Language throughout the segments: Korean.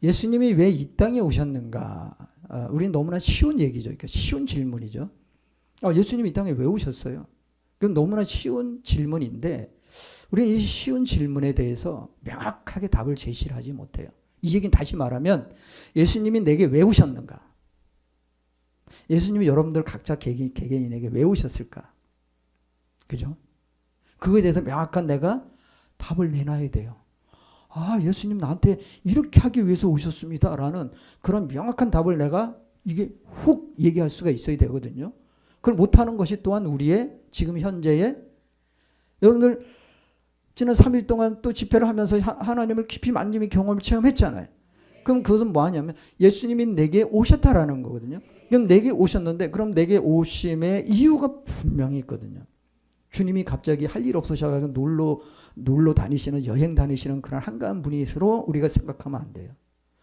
예수님이 왜 이 땅에 오셨는가? 우리는 너무나 쉬운 얘기죠. 그러니까 쉬운 질문이죠. 예수님이 이 땅에 왜 오셨어요? 그건 너무나 쉬운 질문인데 우리는 이 쉬운 질문에 대해서 명확하게 답을 제시를 하지 못해요. 이 얘기는 다시 말하면 예수님이 내게 왜 오셨는가? 예수님이 여러분들 각자 개개인에게 왜 오셨을까? 그죠? 그거에 대해서 명확한 내가 답을 내놔야 돼요. 예수님 나한테 이렇게 하기 위해서 오셨습니다. 라는 그런 명확한 답을 내가 이게 훅 얘기할 수가 있어야 되거든요. 그걸 못하는 것이 또한 우리의 지금 현재의 여러분들 지난 3일 동안 또 집회를 하면서 하나님을 깊이 만짐의 경험을 체험했잖아요. 그럼 그것은 뭐 하냐면 예수님이 내게 오셨다라는 거거든요. 그럼 내게 오셨는데 그럼 내게 오심의 이유가 분명히 있거든요. 주님이 갑자기 할 일 없으셔서 놀러 다니시는 여행 다니시는 그런 한가한 분이시로 우리가 생각하면 안 돼요.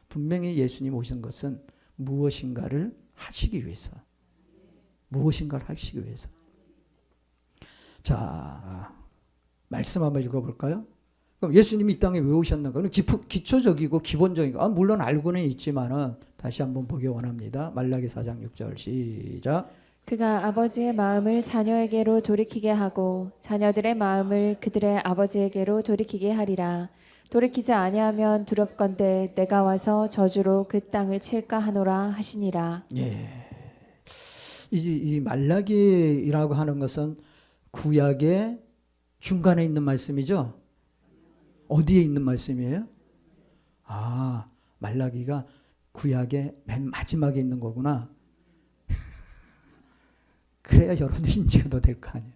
분명히 예수님 오신 것은 무엇인가를 하시기 위해서. 무엇인가를 하시기 위해서. 자, 말씀 한번 읽어볼까요? 그럼 예수님이 이 땅에 왜 오셨는가? 기초적이고 기본적인 거. 물론 알고는 있지만은 다시 한번 보기 원합니다. 말라기 4장 6절 시작. 그가 아버지의 마음을 자녀에게로 돌이키게 하고 자녀들의 마음을 그들의 아버지에게로 돌이키게 하리라. 돌이키지 아니하면 두렵건대 내가 와서 저주로 그 땅을 칠까 하노라 하시니라. 예. 이 말라기라고 하는 것은 구약의 중간에 있는 말씀이죠. 어디에 있는 말씀이에요? 말라기가 구약의 맨 마지막에 있는 거구나. 그래야 여러분들이 인지가 더 될 거 아니에요.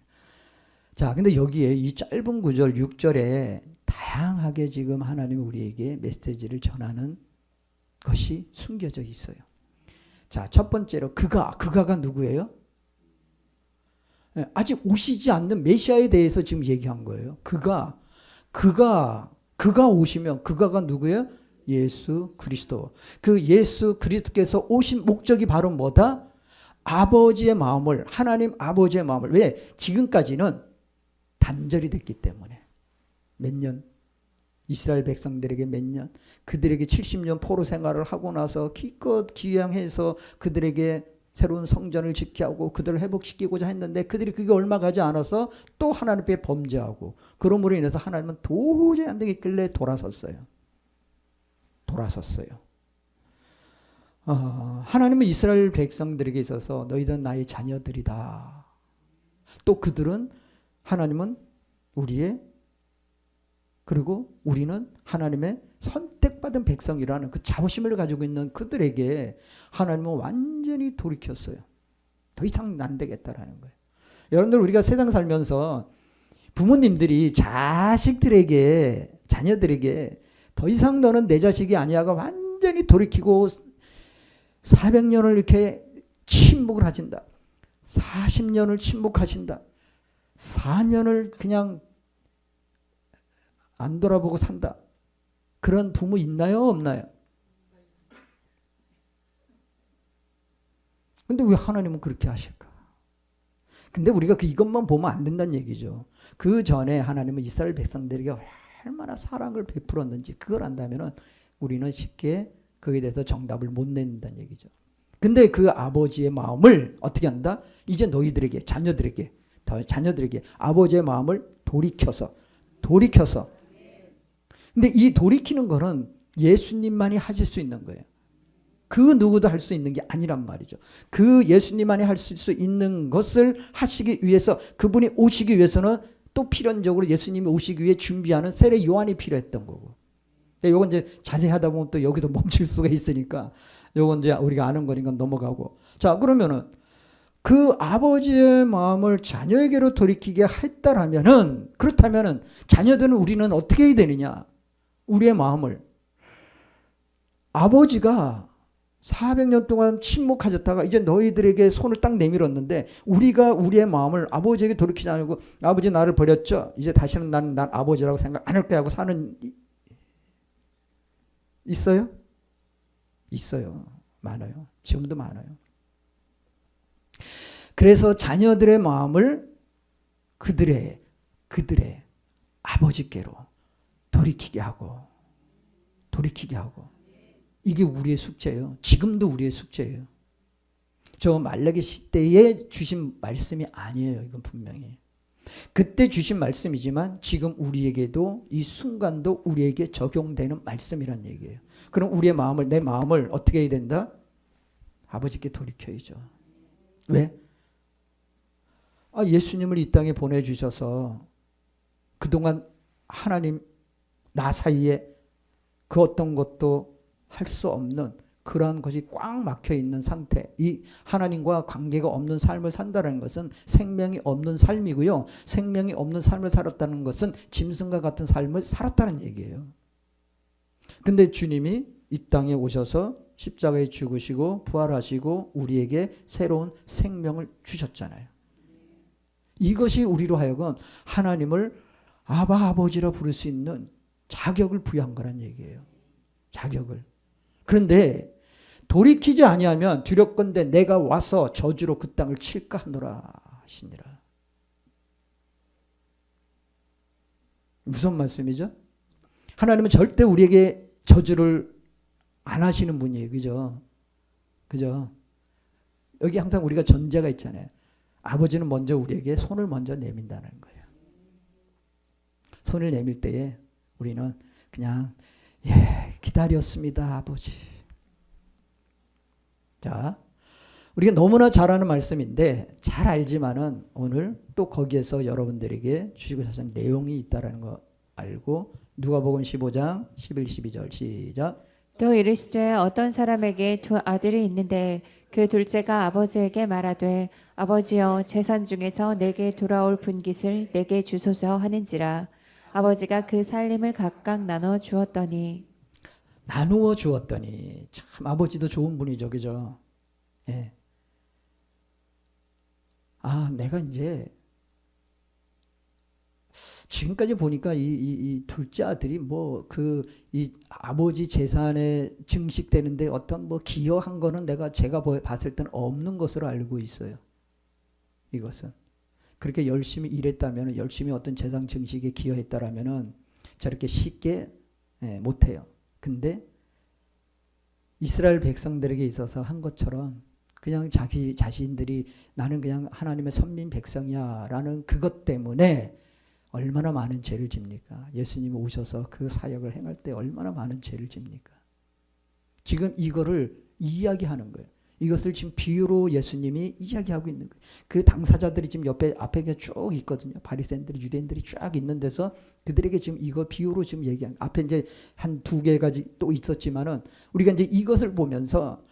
자, 근데 여기에 이 짧은 구절 6절에 다양하게 지금 하나님이 우리에게 메시지를 전하는 것이 숨겨져 있어요. 자, 첫 번째로 그가가 누구예요? 아직 오시지 않는 메시아에 대해서 지금 얘기한 거예요. 그가 오시면 그가가 누구예요? 예수 그리스도. 그 예수 그리스도께서 오신 목적이 바로 뭐다? 아버지의 마음을, 하나님 아버지의 마음을. 왜? 지금까지는 단절이 됐기 때문에. 몇 년? 이스라엘 백성들에게 몇 년? 그들에게 70년 포로 생활을 하고 나서 기껏 기양해서 그들에게 새로운 성전을 짓게 하고 그들을 회복시키고자 했는데 그들이 그게 얼마 가지 않아서 또 하나님 앞에 범죄하고 그러므로 인해서 하나님은 도저히 안 되겠길래 돌아섰어요. 하나님은 이스라엘 백성들에게 있어서 너희들은 나의 자녀들이다. 또 그들은 하나님은 우리의 그리고 우리는 하나님의 선택받은 백성이라는 그 자부심을 가지고 있는 그들에게 하나님은 완전히 돌이켰어요. 더 이상 안 되겠다라는 거예요. 여러분들 우리가 세상 살면서 부모님들이 자녀들에게 더 이상 너는 내 자식이 아니야가 완전히 돌이키고 400년을 이렇게 침묵을 하신다. 40년을 침묵하신다. 4년을 그냥 안 돌아보고 산다. 그런 부모 있나요? 없나요? 근데 왜 하나님은 그렇게 하실까? 근데 우리가 이것만 보면 안 된다는 얘기죠. 그 전에 하나님은 이스라엘 백성들에게 얼마나 사랑을 베풀었는지 그걸 안다면은 우리는 쉽게 거기에 대해서 정답을 못 낸다는 얘기죠. 근데 그 아버지의 마음을 어떻게 한다? 이제 너희들에게 자녀들에게 아버지의 마음을 돌이켜서 근데 이 돌이키는 거는 예수님만이 하실 수 있는 거예요. 그 누구도 할 수 있는 게 아니란 말이죠. 그 예수님만이 할 수 있는 것을 하시기 위해서 그분이 오시기 위해서는 또 필연적으로 예수님이 오시기 위해 준비하는 세례 요한이 필요했던 거고. 요건 이제 자세히 하다 보면 또 여기도 멈출 수가 있으니까 요건 이제 우리가 아는 거니까 넘어가고. 자, 그러면은 그 아버지의 마음을 자녀에게로 돌이키게 했다라면은 그렇다면은 자녀들은 우리는 어떻게 해야 되느냐? 우리의 마음을 아버지가 400년 동안 침묵하셨다가 이제 너희들에게 손을 딱 내밀었는데 우리가 우리의 마음을 아버지에게 돌이키지 않고 아버지 나를 버렸죠. 이제 다시는 난 아버지라고 생각 안 할 거야 하고 사는 있어요? 있어요. 많아요. 지금도 많아요. 그래서 자녀들의 마음을 그들의 아버지께로 돌이키게 하고 이게 우리의 숙제예요. 지금도 우리의 숙제예요. 저 말라기 시대에 주신 말씀이 아니에요. 이건 분명히. 그때 주신 말씀이지만 지금 우리에게도 이 순간도 우리에게 적용되는 말씀이란 얘기예요. 그럼 우리의 마음을, 내 마음을 어떻게 해야 된다? 아버지께 돌이켜야죠. 왜? 예수님을 이 땅에 보내주셔서 그동안 하나님 나 사이에 그 어떤 것도 할 수 없는 그러한 것이 꽉 막혀 있는 상태, 이 하나님과 관계가 없는 삶을 산다는 것은 생명이 없는 삶이고요. 생명이 없는 삶을 살았다는 것은 짐승과 같은 삶을 살았다는 얘기예요. 근데 주님이 이 땅에 오셔서 십자가에 죽으시고 부활하시고 우리에게 새로운 생명을 주셨잖아요. 이것이 우리로 하여금 하나님을 아바 아버지라 부를 수 있는 자격을 부여한 거란 얘기예요. 자격을. 그런데 돌이키지 아니하면 두렵건대 내가 와서 저주로 그 땅을 칠까 하노라 하시니라. 무슨 말씀이죠? 하나님은 절대 우리에게 저주를 안 하시는 분이에요. 그죠? 그죠? 여기 항상 우리가 전제가 있잖아요. 아버지는 먼저 우리에게 손을 먼저 내민다는 거예요. 손을 내밀 때에 우리는 그냥 기다렸습니다 아버지. 자, 우리가 너무나 잘 아는 말씀인데 잘 알지만은 오늘 또 거기에서 여러분들에게 주시고 싶은 내용이 있다라는 거 알고 누가복음 15장 11, 12절 시작. 또 이르시되 어떤 사람에게 두 아들이 있는데 그 둘째가 아버지에게 말하되 아버지여 재산 중에서 내게 돌아올 분깃을 내게 주소서 하는지라. 아버지가 그 살림을 각각 나눠 주었더니 나누어 주었더니 참 아버지도 좋은 분이죠. 그죠? 예. 내가 이제 지금까지 보니까 이 둘째 아들이 이 아버지 재산에 증식되는데 어떤 기여한 거는 제가 봤을 때는 없는 것으로 알고 있어요. 이것은. 그렇게 열심히 일했다면, 열심히 어떤 재산 증식에 기여했다라면은 저렇게 쉽게 못해요. 근데 이스라엘 백성들에게 있어서 한 것처럼 그냥 자기 자신들이 나는 그냥 하나님의 선민 백성이야 라는 그것 때문에 얼마나 많은 죄를 집니까? 예수님이 오셔서 그 사역을 행할 때 얼마나 많은 죄를 집니까? 지금 이거를 이야기하는 거예요. 이것을 지금 비유로 예수님이 이야기하고 있는 거예요. 그 당사자들이 지금 앞에 쭉 있거든요. 바리새인들이 유대인들이 쫙 있는 데서 그들에게 지금 이거 비유로 지금 얘기한 앞에 이제 한 두 개까지 또 있었지만은 우리가 이제 이것을 보면서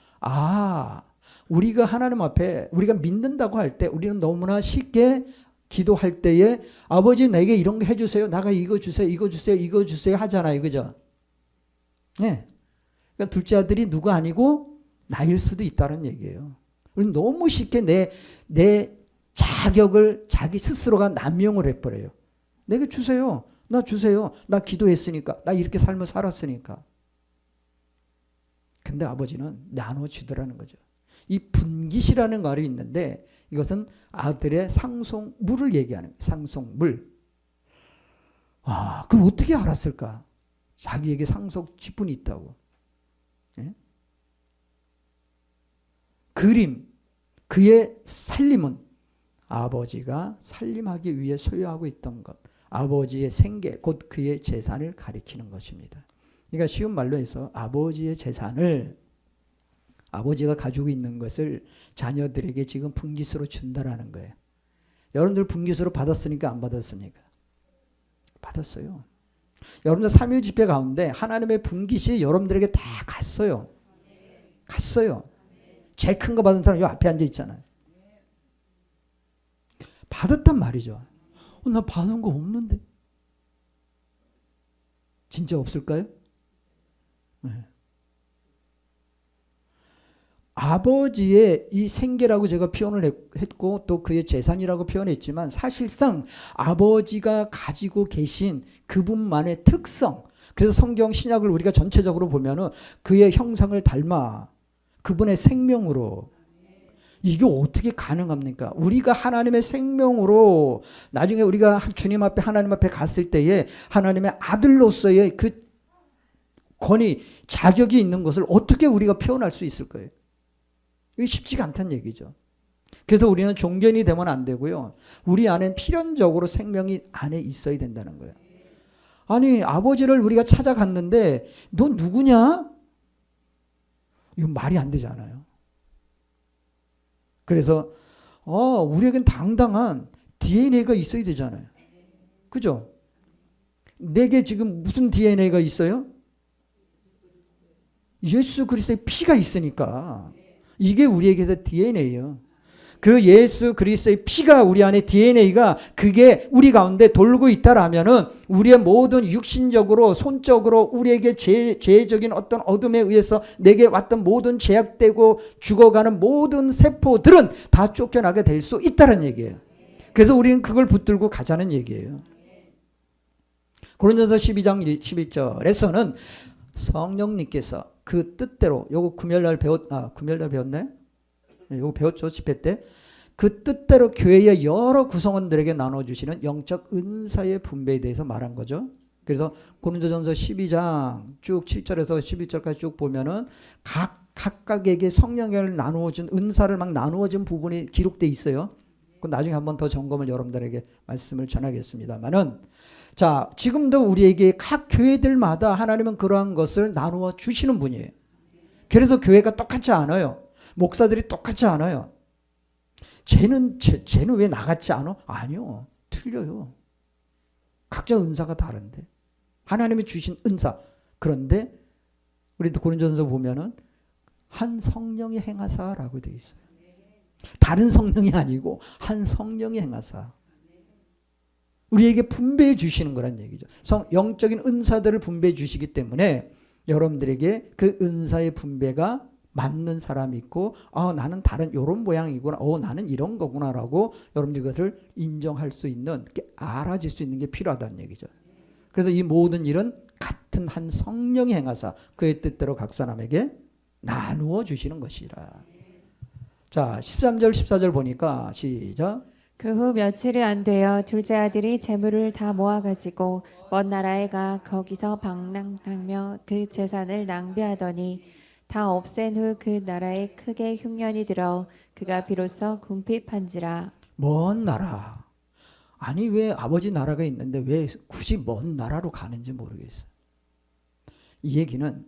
우리가 하나님 앞에 우리가 믿는다고 할 때 우리는 너무나 쉽게 기도할 때에 아버지 내게 이런 거 해주세요. 나가 이거 주세요. 이거 주세요. 이거 주세요 하잖아요. 그죠? 네. 그러니까 둘째 아들이 누가 아니고 나일 수도 있다는 얘기예요. 우리는 너무 쉽게 내 자격을 자기 스스로가 남용을 해버려요. 내게 주세요. 나 주세요. 나 기도했으니까. 나 이렇게 삶을 살았으니까. 근데 아버지는 나눠주더라는 거죠. 이 분깃이라는 말이 있는데 이것은 아들의 상속물을 얘기하는 거예요. 상속물. 그럼 어떻게 알았을까? 자기에게 상속 지분이 있다고. 예? 그림, 그의 살림은 아버지가 살림하기 위해 소유하고 있던 것, 아버지의 생계, 곧 그의 재산을 가리키는 것입니다. 그러니까 쉬운 말로 해서 아버지의 재산을 아버지가 가지고 있는 것을 자녀들에게 지금 분깃으로 준다라는 거예요. 여러분들 분깃으로 받았으니까 안 받았습니까? 받았어요. 여러분들 3.1 집회 가운데 하나님의 분깃이 여러분들에게 다 갔어요. 갔어요. 제일 큰 거 받은 사람 이 앞에 앉아 있잖아요. 받았단 말이죠. 나 받은 거 없는데. 진짜 없을까요? 네. 아버지의 이 생계라고 제가 표현을 했고 또 그의 재산이라고 표현했지만 사실상 아버지가 가지고 계신 그분만의 특성, 그래서 성경 신약을 우리가 전체적으로 보면은 그의 형상을 닮아 그분의 생명으로, 이게 어떻게 가능합니까? 우리가 하나님의 생명으로 나중에 우리가 주님 앞에 하나님 앞에 갔을 때에 하나님의 아들로서의 그 권위, 자격이 있는 것을 어떻게 우리가 표현할 수 있을 거예요? 이게 쉽지가 않다는 얘기죠. 그래서 우리는 종견이 되면 안 되고요. 우리 안에 필연적으로 생명이 안에 있어야 된다는 거예요. 아니, 아버지를 우리가 찾아갔는데 너 누구냐? 이건 말이 안 되잖아요. 그래서 우리에겐 당당한 DNA가 있어야 되잖아요. 그죠? 내게 지금 무슨 DNA가 있어요? 예수 그리스도의 피가 있으니까. 이게 우리에게서 DNA예요. 그 예수 그리스도의 피가 우리 안에 DNA가 그게 우리 가운데 돌고 있다라면은 우리의 모든 육신적으로 손적으로 우리에게 죄적인 어떤 어둠에 의해서 내게 왔던 모든 제약되고 죽어가는 모든 세포들은 다 쫓겨나게 될 수 있다는 얘기예요. 그래서 우리는 그걸 붙들고 가자는 얘기예요. 고린도서 12장 11절에서는 성령님께서 그 뜻대로 요거 금요일날 배웠네? 요거 배웠죠, 집회 때. 그 뜻대로 교회의 여러 구성원들에게 나눠주시는 영적 은사의 분배에 대해서 말한 거죠. 그래서 고린도전서 12장 쭉 7절에서 11절까지 쭉 보면은 각각에게 성령을 나누어준 은사를 막 나누어진 부분이 기록되어 있어요. 그 나중에 한번 더 점검을 여러분들에게 말씀을 전하겠습니다만은, 자, 지금도 우리에게 각 교회들마다 하나님은 그러한 것을 나누어 주시는 분이에요. 그래서 교회가 똑같지 않아요. 목사들이 똑같지 않아요. 쟤는 왜 나같지 않아? 아니요. 틀려요. 각자 은사가 다른데. 하나님이 주신 은사. 그런데 우리 고린도전서 보면은 한 성령이 행하사라고 되어 있어요. 다른 성령이 아니고 한 성령이 행하사. 우리에게 분배해 주시는 거란 얘기죠. 영적인 은사들을 분배해 주시기 때문에 여러분들에게 그 은사의 분배가 맞는 사람이 있고, 나는 다른 이런 모양이구나, 나는 이런 거구나라고 여러분들이 그것을 인정할 수 있는, 알아질 수 있는 게 필요하다는 얘기죠. 그래서 이 모든 일은 같은 한 성령이 행하사 그의 뜻대로 각 사람에게 나누어 주시는 것이라. 자, 13절 14절 보니까 시작. 그 후 며칠이 안 되어 둘째 아들이 재물을 다 모아가지고 먼 나라에 가 거기서 방랑하며 그 재산을 낭비하더니 다 없앤 후 그 나라에 크게 흉년이 들어 그가 비로소 궁핍한지라. 먼 나라. 아니, 왜 아버지 나라가 있는데 왜 굳이 먼 나라로 가는지 모르겠어요. 이 얘기는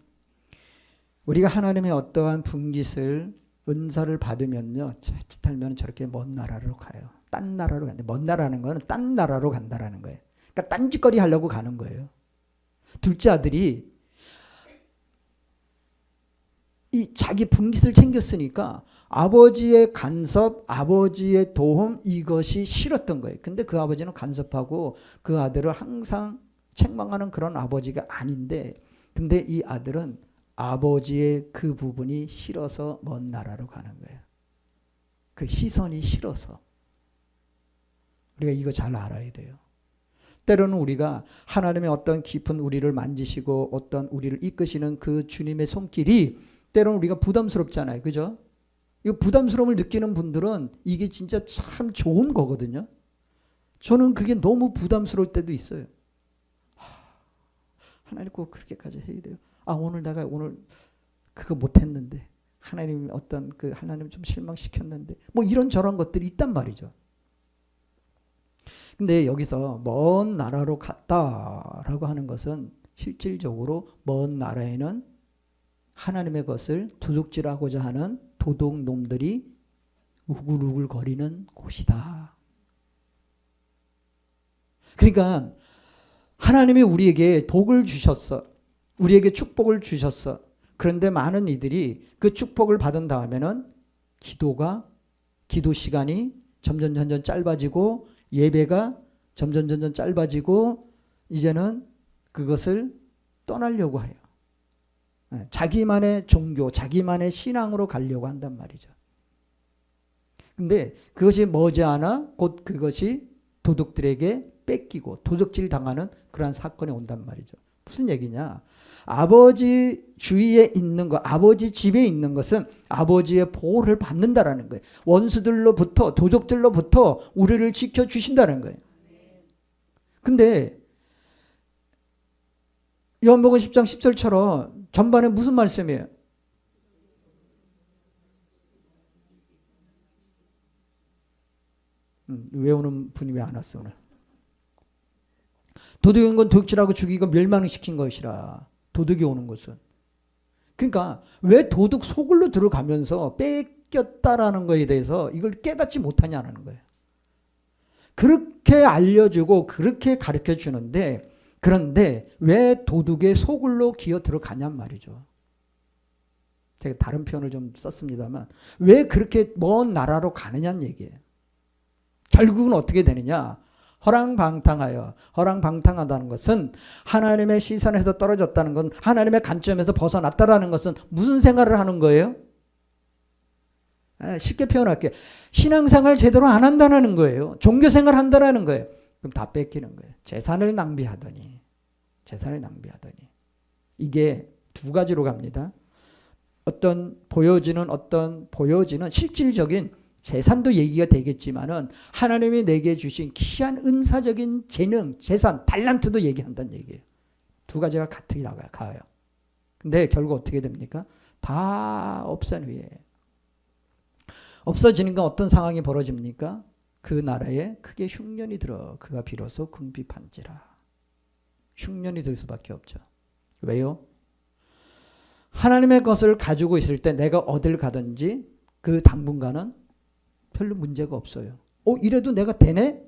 우리가 하나님의 어떠한 분깃을 은사를 받으면요, 자칫하면 저렇게 먼 나라로 가요. 딴 나라로 간다. 먼 나라는 거는 딴 나라로 간다라는 거예요. 그러니까 딴짓거리 하려고 가는 거예요. 둘째 아들이 이 자기 분깃을 챙겼으니까 아버지의 간섭, 아버지의 도움, 이것이 싫었던 거예요. 근데 그 아버지는 간섭하고 그 아들을 항상 책망하는 그런 아버지가 아닌데, 근데 이 아들은 아버지의 그 부분이 싫어서 먼 나라로 가는 거예요. 그 시선이 싫어서. 우리가 이거 잘 알아야 돼요. 때로는 우리가 하나님의 어떤 깊은 우리를 만지시고 어떤 우리를 이끄시는 그 주님의 손길이 때로는 우리가 부담스럽잖아요. 그죠? 이 부담스러움을 느끼는 분들은 이게 진짜 참 좋은 거거든요. 저는 그게 너무 부담스러울 때도 있어요. 하나님 꼭 그렇게까지 해야 돼요. 오늘 내가 그거 못했는데 하나님 어떤 하나님 좀 실망시켰는데 뭐 이런저런 것들이 있단 말이죠. 근데 여기서 먼 나라로 갔다라고 하는 것은 실질적으로 먼 나라에는 하나님의 것을 도둑질하고자 하는 도둑놈들이 우글우글거리는 곳이다. 그러니까 하나님이 우리에게 복을 주셨어. 우리에게 축복을 주셨어. 그런데 많은 이들이 그 축복을 받은 다음에는 기도 시간이 점점 짧아지고 예배가 점점 짧아지고 이제는 그것을 떠나려고 해요. 자기만의 종교, 자기만의 신앙으로 가려고 한단 말이죠. 근데 그것이 머지않아 곧 그것이 도둑들에게 뺏기고 도둑질 당하는 그러한 사건이 온단 말이죠. 무슨 얘기냐? 아버지 주위에 있는 것, 아버지 집에 있는 것은 아버지의 보호를 받는다라는 거예요. 원수들로부터, 도적들로부터 우리를 지켜주신다는 거예요. 근데 요한복음 10장 10절처럼 전반에 무슨 말씀이에요? 외우는 분이 왜 안 왔어 오늘? 도둑이 온 건 도둑질하고 죽이고 멸망시킨 것이라. 도둑이 오는 것은. 그러니까 왜 도둑 소굴로 들어가면서 뺏겼다라는 것에 대해서 이걸 깨닫지 못하냐는 거예요. 그렇게 알려주고 그렇게 가르쳐 주는데, 그런데 왜 도둑의 소굴로 기어 들어가냔 말이죠. 제가 다른 표현을 좀 썼습니다만 왜 그렇게 먼 나라로 가느냐는 얘기예요. 결국은 어떻게 되느냐? 허랑방탕하여. 허랑방탕하다는 것은 하나님의 시선에서 떨어졌다는 건, 하나님의 관점에서 벗어났다라는 것은 무슨 생활을 하는 거예요? 쉽게 표현할게요. 신앙생활 제대로 안 한다는 거예요. 종교생활 한다는 거예요. 그럼 다 뺏기는 거예요. 재산을 낭비하더니. 재산을 낭비하더니. 이게 두 가지로 갑니다. 보여지는 실질적인 재산도 얘기가 되겠지만은 하나님이 내게 주신 귀한 은사적인 재능, 재산, 달란트도 얘기한다는 얘기예요. 두 가지가 같이 가요. 근데 결국 어떻게 됩니까? 다 없앤 후에. 없어지니까 어떤 상황이 벌어집니까? 그 나라에 크게 흉년이 들어 그가 비로소 궁핍한지라. 흉년이 들 수밖에 없죠. 왜요? 하나님의 것을 가지고 있을 때 내가 어딜 가든지 그 당분간은 별로 문제가 없어요. 이래도 내가 되네?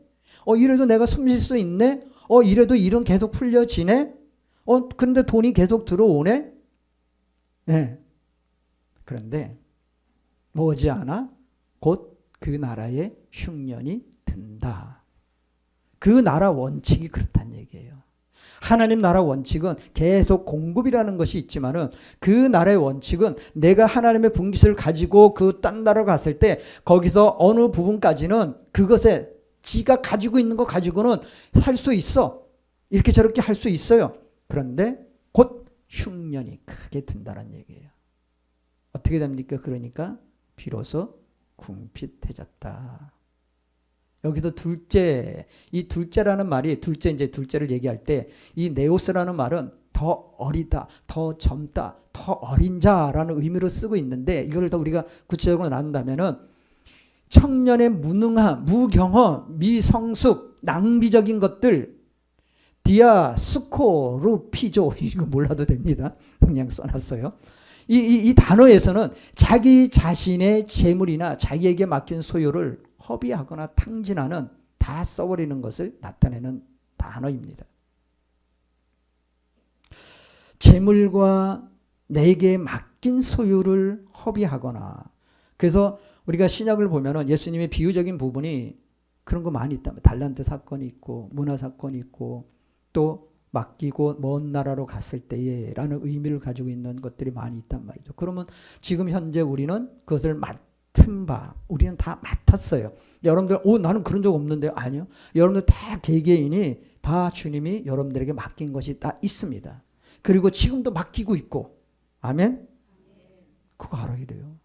이래도 내가 숨 쉴 수 있네? 이래도 일은 계속 풀려지네? 그런데 돈이 계속 들어오네? 네. 그런데 머지않아 곧 그 나라에 흉년이 든다. 그 나라 원칙이 그렇다는 얘기예요. 하나님 나라 원칙은 계속 공급이라는 것이 있지만은 그 나라의 원칙은 내가 하나님의 분깃을 가지고 그 딴 나라로 갔을 때 거기서 어느 부분까지는 그것에 지가 가지고 있는 거 가지고는 살 수 있어. 이렇게 저렇게 할 수 있어요. 그런데 곧 흉년이 크게 든다는 얘기예요. 어떻게 됩니까? 그러니까 비로소 궁핍해졌다. 여기서 둘째, 이 둘째라는 말이 둘째를 얘기할 때 이 네오스라는 말은 더 어리다, 더 젊다, 더 어린 자라는 의미로 쓰고 있는데 이걸 더 우리가 구체적으로 나눈다면은 청년의 무능함, 무경험, 미성숙, 낭비적인 것들, 디아 스코루피조 이거 몰라도 됩니다. 그냥 써놨어요. 이 단어에서는 자기 자신의 재물이나 자기에게 맡긴 소유를 허비하거나 탕진하는, 다 써버리는 것을 나타내는 단어입니다. 재물과 내게 맡긴 소유를 허비하거나. 그래서 우리가 신약을 보면은 예수님의 비유적인 부분이 그런 거 많이 있다. 달란트 사건이 있고 문화 사건이 있고 또 맡기고 먼 나라로 갔을 때에 라는 의미를 가지고 있는 것들이 많이 있단 말이죠. 그러면 지금 현재 우리는 그것을 맡은 바, 우리는 다 맡았어요. 여러분들 나는 그런 적 없는데. 아니요. 여러분들 다 개개인이 다 주님이 여러분들에게 맡긴 것이 다 있습니다. 그리고 지금도 맡기고 있고. 아멘? 그거 알아야 돼요.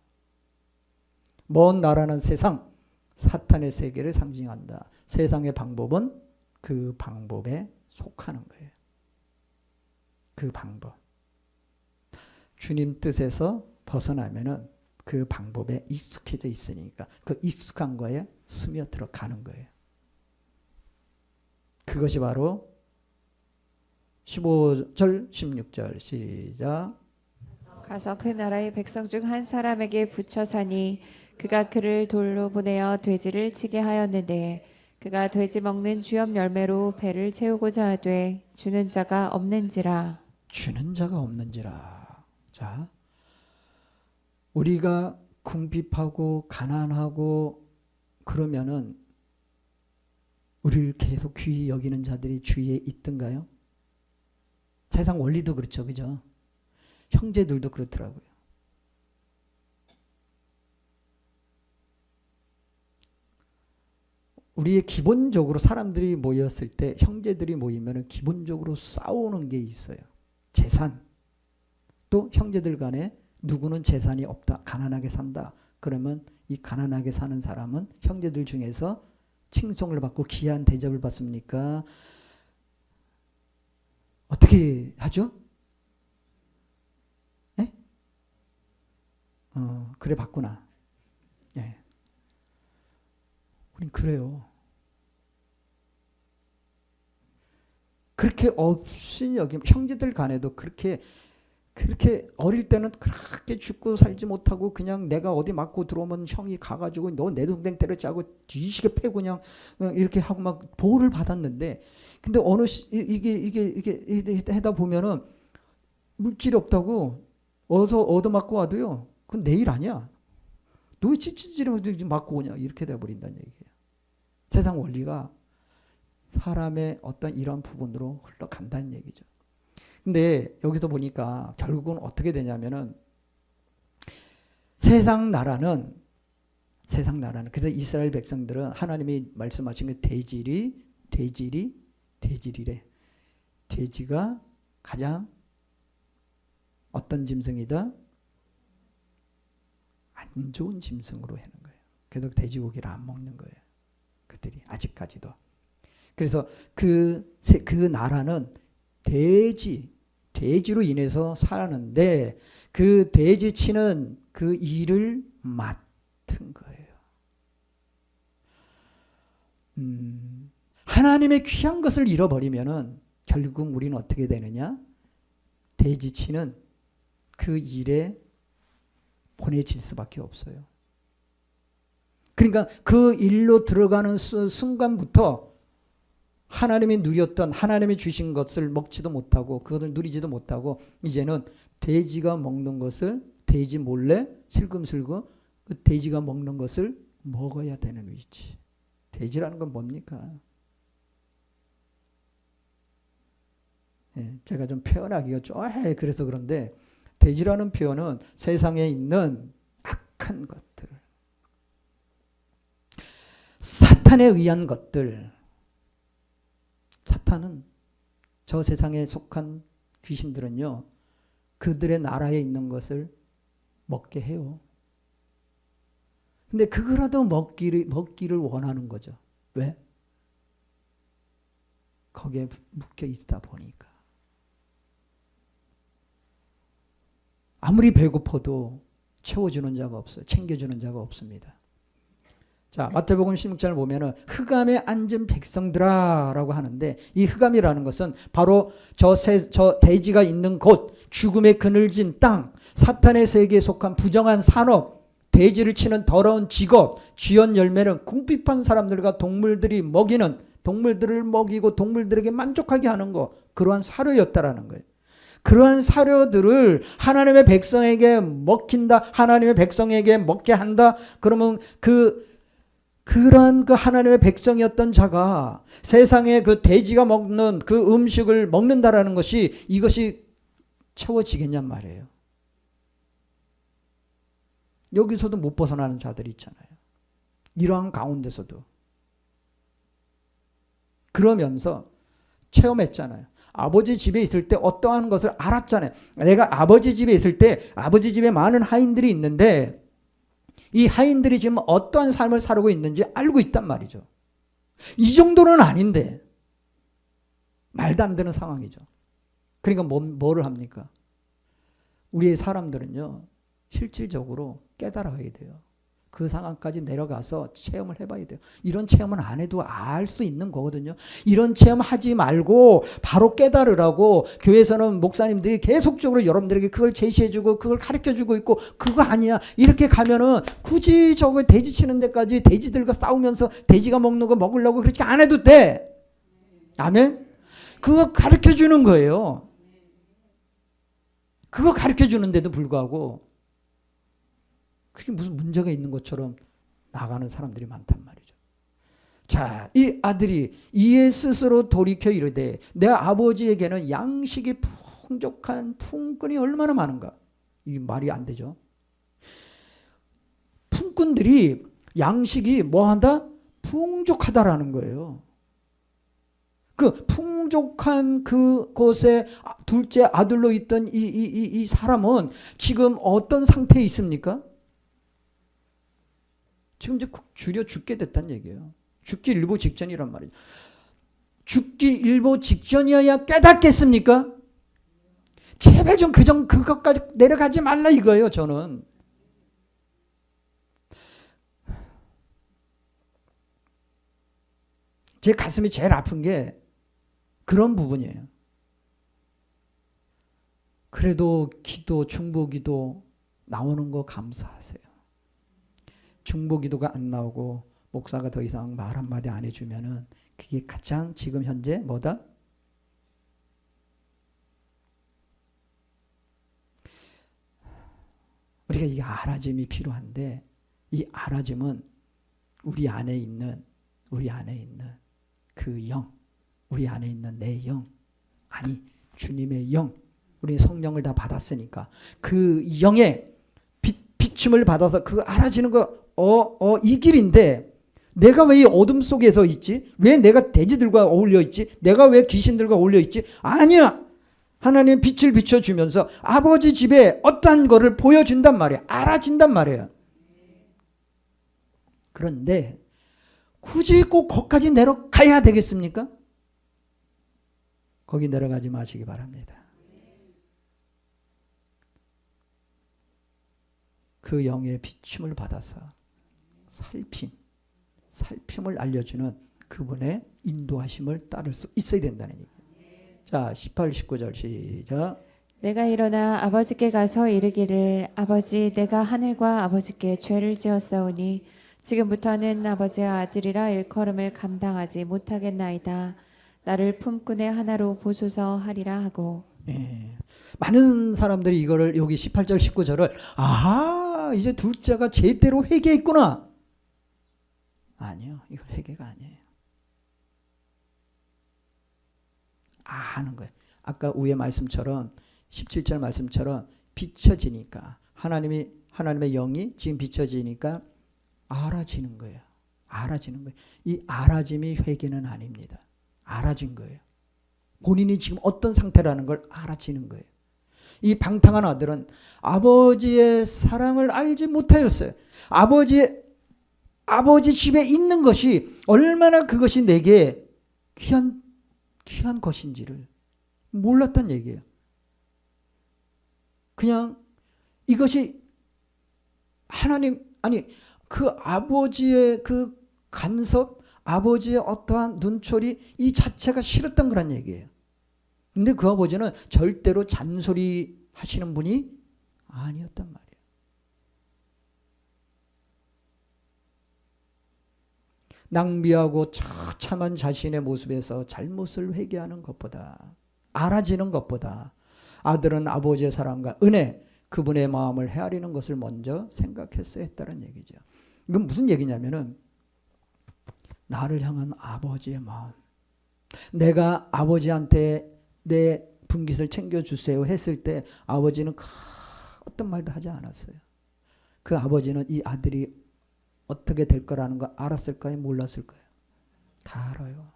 먼 나라는 세상, 사탄의 세계를 상징한다. 세상의 방법은 그 방법에 속하는 거예요. 그 방법. 주님 뜻에서 벗어나면은 그 방법에 익숙해져 있으니까 그 익숙한 거에 스며들어 가는 거예요. 그것이 바로 15절 16절 시작. 가서 그 나라의 백성 중 한 사람에게 붙여 사니 그가 그를 돌로 보내어 돼지를 치게 하였는데 그가 돼지 먹는 주엽 열매로 배를 채우고자 하되 주는 자가 없는지라. 주는 자가 없는지라. 자, 우리가 궁핍하고 가난하고 그러면은 우리를 계속 귀히 여기는 자들이 주위에 있던가요? 세상 원리도 그렇죠. 그죠? 형제들도 그렇더라고요. 우리의 기본적으로 사람들이 모였을 때, 형제들이 모이면 기본적으로 싸우는 게 있어요. 재산. 또 형제들 간에 누구는 재산이 없다, 가난하게 산다. 그러면 이 가난하게 사는 사람은 형제들 중에서 칭송을 받고 귀한 대접을 받습니까? 어떻게 하죠? 네? 그래 봤구나. 예. 우린 그래요. 그렇게 없인 여기 형제들 간에도 그렇게 어릴 때는 그렇게 죽고 살지 못하고 그냥 내가 어디 맞고 들어오면 형이 가가지고 너 내 동생 때렸지 하고 뒤지게 패고 그냥 이렇게 하고 막 보호를 받았는데 근데 어느 이게 하다 보면은 물질이 없다고 얻어맞고 와도요. 그건 내일 아니야. 너 왜 찌찌찌르면서 맞고 오냐 이렇게 돼버린다는 얘기예요. 세상 원리가 사람의 어떤 이런 부분으로 흘러간다는 얘기죠. 근데 여기서 보니까 결국은 어떻게 되냐면은 세상 나라는 그래서 이스라엘 백성들은 하나님이 말씀하신 그 돼지래. 돼지가 가장 어떤 짐승이다? 안 좋은 짐승으로 하는 거예요. 그래서 돼지고기를 안 먹는 거예요. 그들이 아직까지도. 그래서 그 나라는 돼지로 인해서 살았는데 그 돼지 치는 그 일을 맡은 거예요. 하나님의 귀한 것을 잃어버리면은 결국 우리는 어떻게 되느냐? 돼지 치는 그 일에 보내질 수밖에 없어요. 그러니까 그 일로 들어가는 순간부터 하나님이 누렸던 하나님이 주신 것을 먹지도 못하고 그것을 누리지도 못하고 이제는 돼지가 먹는 것을 돼지 몰래 슬금슬금 그 돼지가 먹는 것을 먹어야 되는 위치. 돼지라는 건 뭡니까? 예, 제가 좀 표현하기가 좀 그래서 그런데 돼지라는 표현은 세상에 있는 악한 것들, 사탄에 의한 것들. 사탄은 저 세상에 속한 귀신들은요, 그들의 나라에 있는 것을 먹게 해요. 근데 그거라도 먹기를 원하는 거죠. 왜? 거기에 묶여 있다 보니까. 아무리 배고파도 채워주는 자가 없어요. 챙겨주는 자가 없습니다. 자, 마태복음 16장을 보면은 흑암에 앉은 백성들아 라고 하는데 이 흑암이라는 것은 바로 저 돼지가 있는 곳, 죽음의 그늘진 땅, 사탄의 세계에 속한 부정한 산업, 돼지를 치는 더러운 직업, 쥐연 열매는 궁핍한 사람들과 동물들을 먹이고 동물들에게 만족하게 하는 거, 그러한 사료였다라는 거예요. 그러한 사료들을 하나님의 백성에게 먹힌다, 하나님의 백성에게 먹게 한다. 그러면 그런 그 하나님의 백성이었던 자가 세상에 그 돼지가 먹는 그 음식을 먹는다라는 것이 이것이 채워지겠냔 말이에요. 여기서도 못 벗어나는 자들이 있잖아요. 이러한 가운데서도. 그러면서 체험했잖아요. 아버지 집에 있을 때 어떠한 것을 알았잖아요. 내가 아버지 집에 있을 때 아버지 집에 많은 하인들이 있는데 이 하인들이 지금 어떠한 삶을 살고 있는지 알고 있단 말이죠. 이 정도는 아닌데 말도 안 되는 상황이죠. 그러니까 뭐를 합니까? 우리의 사람들은요, 실질적으로 깨달아야 돼요. 그 상황까지 내려가서 체험을 해봐야 돼요. 이런 체험은 안 해도 알 수 있는 거거든요. 이런 체험 하지 말고 바로 깨달으라고 교회에서는 목사님들이 계속적으로 여러분들에게 그걸 제시해주고 그걸 가르쳐주고 있고 그거 아니야. 이렇게 가면은 굳이 저거 돼지 치는 데까지 돼지들과 싸우면서 돼지가 먹는 거 먹으려고 그렇게 안 해도 돼. 아멘? 그거 가르쳐주는 거예요. 그거 가르쳐주는데도 불구하고 그게 무슨 문제가 있는 것처럼 나가는 사람들이 많단 말이죠. 자, 이 아들이 이에 스스로 돌이켜 이르되 내 아버지에게는 양식이 풍족한 품꾼이 얼마나 많은가. 이게 말이 안 되죠. 품꾼들이 양식이 뭐한다? 풍족하다라는 거예요. 그 풍족한 그곳에 둘째 아들로 있던 이 사람은 지금 어떤 상태에 있습니까? 지금 이제 줄여 죽게 됐다는 얘기예요. 죽기 일보 직전이란 말이죠. 죽기 일보 직전이어야 깨닫겠습니까? 제발 좀 그것까지 내려가지 말라 이거예요, 저는. 제 가슴이 제일 아픈 게 그런 부분이에요. 그래도 기도, 중보기도 나오는 거 감사하세요. 중보기도가 안 나오고 목사가 더 이상 말 한마디 안 해주면은 그게 가장 지금 현재 뭐다? 우리가 이 알아짐이 필요한데 이 알아짐은 우리 안에 있는 그 영, 우리 안에 있는 내 영, 아니 주님의 영, 우리 성령을 다 받았으니까 그 영의 비춤을 받아서 그 알아지는 거 이 길인데 내가 왜 이 어둠 속에서 있지? 왜 내가 돼지들과 어울려 있지? 내가 왜 귀신들과 어울려 있지? 아니야. 하나님 빛을 비춰주면서 아버지 집에 어떠한 거를 보여준단 말이야. 알아진단 말이에요. 그런데 굳이 꼭 거기까지 내려가야 되겠습니까? 거기 내려가지 마시기 바랍니다. 그 영의 비춤을 받아서 살핌을 알려주는 그분의 인도하심을 따를 수 있어야 된다는 얘기예요. 자, 18, 19절 시작. 내가 일어나 아버지께 가서 이르기를 아버지 내가 하늘과 아버지께 죄를 지었사오니 지금부터는 아버지의 아들이라 일컬음을 감당하지 못하겠나이다. 나를 품꾼의 하나로 보소서 하리라 하고. 예. 많은 사람들이 이거를 여기 18절 19절을 아하 이제 둘째가 제대로 회개했구나. 아니요. 이건 회개가 아니에요. 하는 거예요. 아까 위의 말씀처럼 17절 말씀처럼 비춰지니까 하나님의 영이 지금 비춰지니까 알아지는 거예요. 알아지는 거예요. 이 알아짐이 회개는 아닙니다. 알아진 거예요. 본인이 지금 어떤 상태라는 걸 알아지는 거예요. 이 방탕한 아들은 아버지의 사랑을 알지 못하였어요. 아버지 집에 있는 것이 얼마나 그것이 내게 귀한 것인지를 몰랐단 얘기예요. 그냥 이것이 그 아버지의 그 간섭, 아버지의 어떠한 눈초리 이 자체가 싫었던 거란 얘기예요. 근데 그 아버지는 절대로 잔소리 하시는 분이 아니었단 말이에요. 낭비하고 처참한 자신의 모습에서 잘못을 회개하는 것보다 알아지는 것보다 아들은 아버지의 사랑과 은혜 그분의 마음을 헤아리는 것을 먼저 생각했어야 했다는 얘기죠. 이건 무슨 얘기냐면은 나를 향한 아버지의 마음, 내가 아버지한테 내 분깃을 챙겨주세요 했을 때 아버지는 어떤 말도 하지 않았어요. 그 아버지는 이 아들이 어떻게 될 거라는 거 알았을까요? 몰랐을까요? 다 알아요.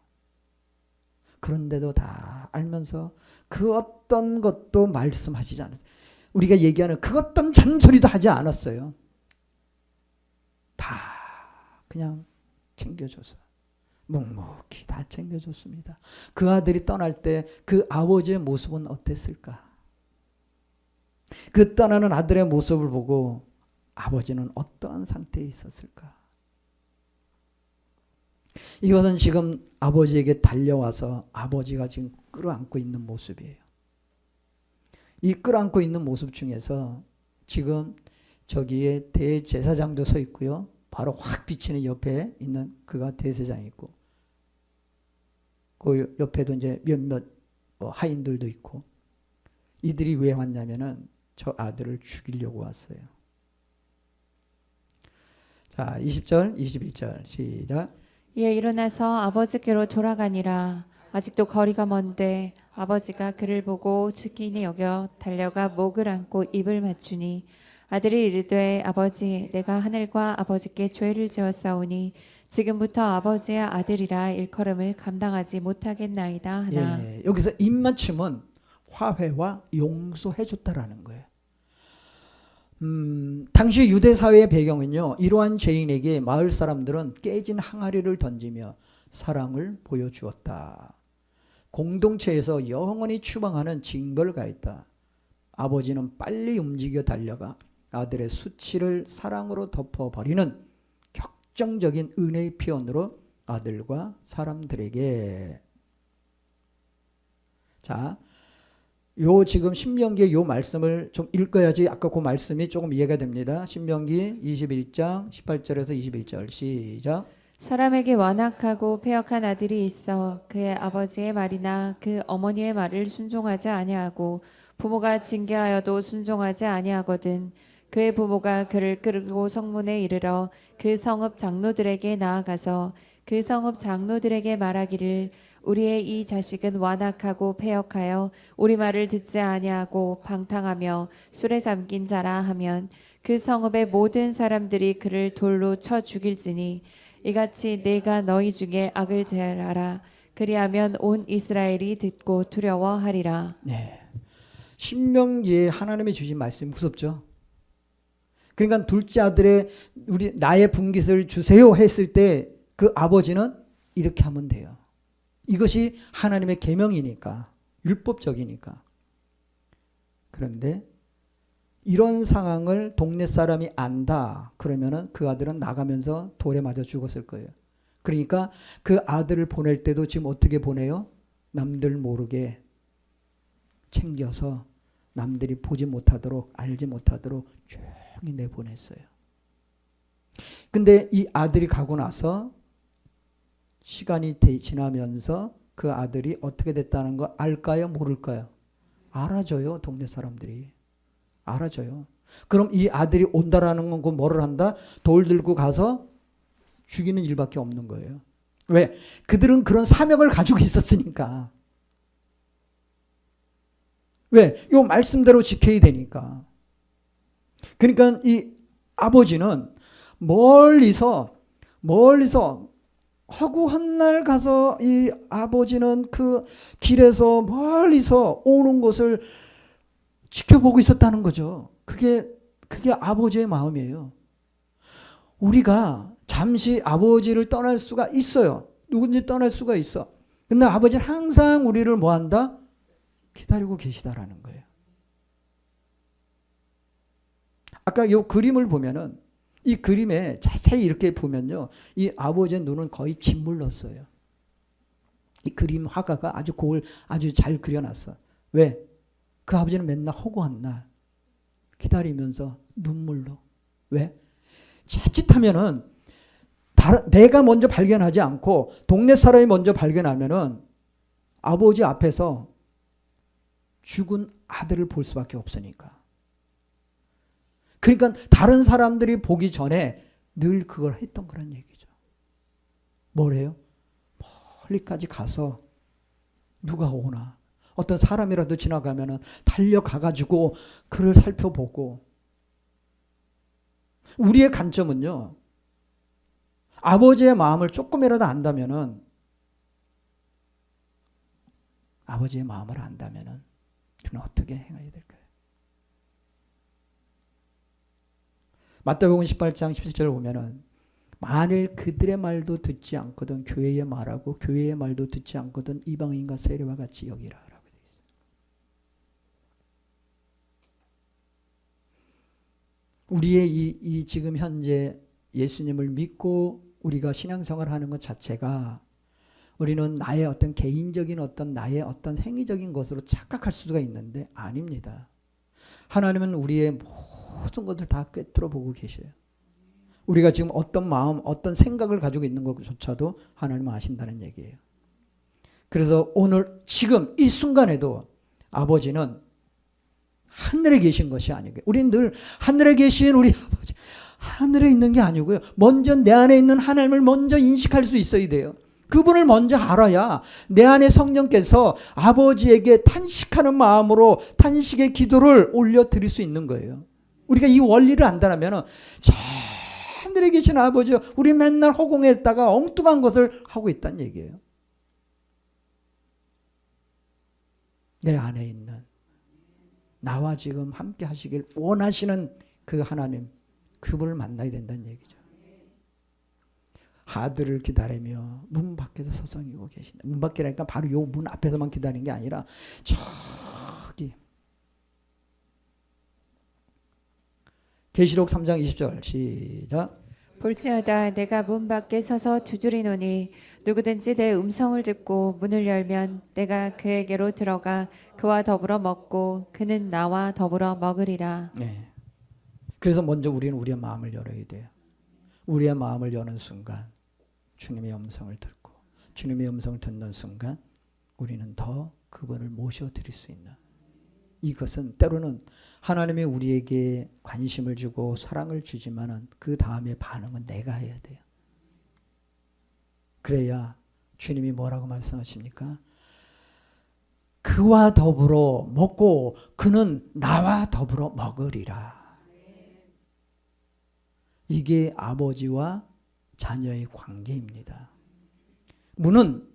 그런데도 다 알면서 그 어떤 것도 말씀하시지 않았어요. 우리가 얘기하는 그 어떤 잔소리도 하지 않았어요. 다 그냥 챙겨줘서 묵묵히 다 챙겨줬습니다. 그 아들이 떠날 때 그 아버지의 모습은 어땠을까? 그 떠나는 아들의 모습을 보고 아버지는 어떠한 상태에 있었을까? 이것은 지금 아버지에게 달려와서 아버지가 지금 끌어안고 있는 모습이에요. 이 끌어안고 있는 모습 중에서 지금 저기에 대제사장도 서 있고요. 바로 확 비치는 옆에 있는 그가 대제사장이 있고 그 옆에도 이제 몇몇 하인들도 있고 이들이 왜 왔냐면은 저 아들을 죽이려고 왔어요. 자, 20절, 21절 시작. 이에 일어나서 아버지께로 돌아가니라. 아직도 거리가 먼데 아버지가 그를 보고 측은히 여겨 달려가 목을 안고 입을 맞추니 아들이 이르되 아버지 내가 하늘과 아버지께 죄를 지었사오니 지금부터 아버지의 아들이라 일컬음을 감당하지 못하겠나이다 하나. 예, 여기서 입맞춤은 화해와 용서해 줬다라는 거예요. 당시 유대 사회의 배경은요. 이러한 죄인에게 마을 사람들은 깨진 항아리를 던지며 사랑을 보여주었다. 공동체에서 영원히 추방하는 징벌을 가했다. 아버지는 빨리 움직여 달려가 아들의 수치를 사랑으로 덮어버리는 격정적인 은혜의 표현으로 아들과 사람들에게. 자, 요 지금 신명기의 요 말씀을 좀 읽어야지 아까 그 말씀이 조금 이해가 됩니다. 신명기 21장 18절에서 21절 시작. 사람에게 완악하고 패역한 아들이 있어 그의 아버지의 말이나 그 어머니의 말을 순종하지 아니하고 부모가 징계하여도 순종하지 아니하거든. 그의 부모가 그를 끌고 성문에 이르러 그 성읍 장로들에게 나아가서 그 성읍 장로들에게 말하기를 우리의 이 자식은 완악하고 패역하여 우리 말을 듣지 아니하고 방탕하며 술에 잠긴 자라 하면 그 성읍의 모든 사람들이 그를 돌로 쳐 죽일지니 이같이 내가 너희 중에 악을 제하라. 그리하면 온 이스라엘이 듣고 두려워하리라. 네. 신명기에 하나님이 주신 말씀 무섭죠? 그러니까 둘째 아들의 우리 나의 분깃을 주세요 했을 때 그 아버지는 이렇게 하면 돼요. 이것이 하나님의 계명이니까, 율법적이니까. 그런데 이런 상황을 동네 사람이 안다 그러면은 그 아들은 나가면서 돌에 맞아 죽었을 거예요. 그러니까 그 아들을 보낼 때도 지금 어떻게 보내요? 남들 모르게 챙겨서 남들이 보지 못하도록 알지 못하도록 조용히 내보냈어요. 근데 이 아들이 가고 나서 시간이 지나면서 그 아들이 어떻게 됐다는 거 알까요? 모를까요? 알아줘요. 동네 사람들이. 알아줘요. 그럼 이 아들이 온다라는 건 그 뭐를 한다? 돌 들고 가서 죽이는 일밖에 없는 거예요. 왜? 그들은 그런 사명을 가지고 있었으니까. 왜? 이 말씀대로 지켜야 되니까. 그러니까 이 아버지는 멀리서 하고 한 날 가서 이 아버지는 그 길에서 멀리서 오는 것을 지켜보고 있었다는 거죠. 그게 아버지의 마음이에요. 우리가 잠시 아버지를 떠날 수가 있어요. 누군지 떠날 수가 있어. 근데 아버지는 항상 우리를 뭐 한다? 기다리고 계시다라는 거예요. 아까 이 그림을 보면은 이 그림에 자세히 이렇게 보면요. 이 아버지의 눈은 거의 짓물렀어요. 이 그림 화가가 아주 그걸 아주 잘 그려놨어. 왜? 그 아버지는 맨날 허구한 날 기다리면서 눈물로. 왜? 자칫하면은 내가 먼저 발견하지 않고 동네 사람이 먼저 발견하면은 아버지 앞에서 죽은 아들을 볼 수밖에 없으니까. 그러니까 다른 사람들이 보기 전에 늘 그걸 했던 그런 얘기죠. 뭐래요? 멀리까지 가서 누가 오나. 어떤 사람이라도 지나가면은 달려가가지고 그를 살펴보고. 우리의 관점은요. 아버지의 마음을 조금이라도 안다면은 아버지의 마음을 안다면은 우리는 어떻게 행해야 될까요? 마태복음 18장 17절을 보면은 만일 그들의 말도 듣지 않거든 교회의 말하고 교회의 말도 듣지 않거든 이방인과 세례와 같이 여기라 라고 되어 있어요. 우리의 이 지금 현재 예수님을 믿고 우리가 신앙생활을 하는 것 자체가 우리는 나의 어떤 개인적인 나의 어떤 행위적인 것으로 착각할 수가 있는데 아닙니다. 하나님은 우리의 모든 것을 다 꿰뚫어 보고 계셔요. 우리가 지금 어떤 마음, 어떤 생각을 가지고 있는 것조차도 하나님은 아신다는 얘기예요. 그래서 오늘 지금 이 순간에도 아버지는 하늘에 계신 것이 아니고요. 우리는 늘 하늘에 계신 우리 아버지, 하늘에 있는 게 아니고요. 먼저 내 안에 있는 하나님을 먼저 인식할 수 있어야 돼요. 그분을 먼저 알아야 내 안에 성령께서 아버지에게 탄식하는 마음으로 탄식의 기도를 올려드릴 수 있는 거예요. 우리가 이 원리를 안다면 저 하늘에 계신 아버지, 우리 맨날 허공에다가 엉뚱한 것을 하고 있다는 얘기예요. 내 안에 있는 나와 지금 함께 하시길 원하시는 그 하나님, 그분을 만나야 된다는 얘기죠. 아들을 기다리며 문 밖에서 서성이고 계신다. 문 밖이라니까 바로 요 문 앞에서만 기다리는 게 아니라 저기 계시록 3장 20절 시작. 볼지어다 내가 문 밖에 서서 두드리노니 누구든지 내 음성을 듣고 문을 열면 내가 그에게로 들어가 그와 더불어 먹고 그는 나와 더불어 먹으리라. 네. 그래서 먼저 우리는 우리의 마음을 열어야 돼요. 우리의 마음을 여는 순간 주님의 음성을 듣고 주님의 음성을 듣는 순간 우리는 더 그분을 모셔드릴 수 있는, 이것은 때로는 하나님이 우리에게 관심을 주고 사랑을 주지만은 그 다음에 반응은 내가 해야 돼요. 그래야 주님이 뭐라고 말씀하십니까? 그와 더불어 먹고 그는 나와 더불어 먹으리라. 이게 아버지와 자녀의 관계입니다. 문은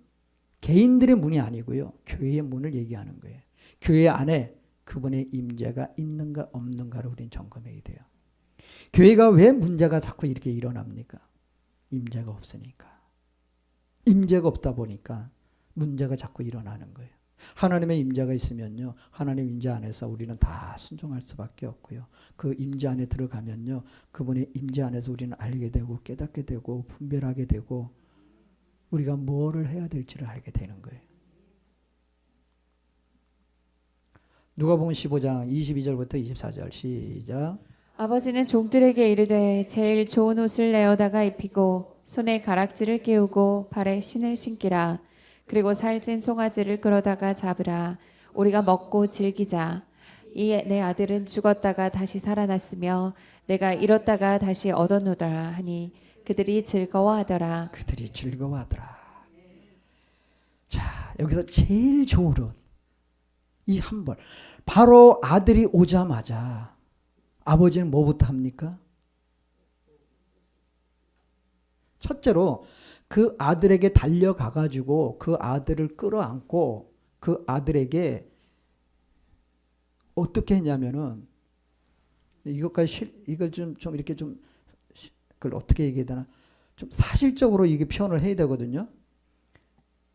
개인들의 문이 아니고요, 교회의 문을 얘기하는 거예요. 교회 안에 그분의 임재가 있는가 없는가를 우리는 점검해야 돼요. 교회가 왜 문제가 자꾸 이렇게 일어납니까? 임재가 없으니까. 임재가 없다 보니까 문제가 자꾸 일어나는 거예요. 하나님의 임재가 있으면요, 하나님 임재 안에서 우리는 다 순종할 수밖에 없고요. 그 임재 안에 들어가면요, 그분의 임재 안에서 우리는 알게 되고 깨닫게 되고 분별하게 되고 우리가 뭐를 해야 될지를 알게 되는 거예요. 누가복음 15장 22절부터 24절 시작. 아버지는 종들에게 이르되 제일 좋은 옷을 내어다가 입히고 손에 가락지를 끼우고 발에 신을 신기라. 그리고 살찐 송아지를 끌어다가 잡으라. 우리가 먹고 즐기자. 이 내 아들은 죽었다가 다시 살아났으며 내가 잃었다가 다시 얻어놓더라 하니 그들이 즐거워하더라. 그들이 즐거워하더라. 자, 여기서 제일 좋은 옷, 이 한 벌. 바로 아들이 오자마자 아버지는 뭐부터 합니까? 첫째로 그 아들에게 달려가가지고 그 아들을 끌어안고 그 아들에게 어떻게 했냐면은, 이걸 좀 이렇게 좀 그걸 어떻게 얘기해야 되나, 좀 사실적으로 이게 표현을 해야 되거든요.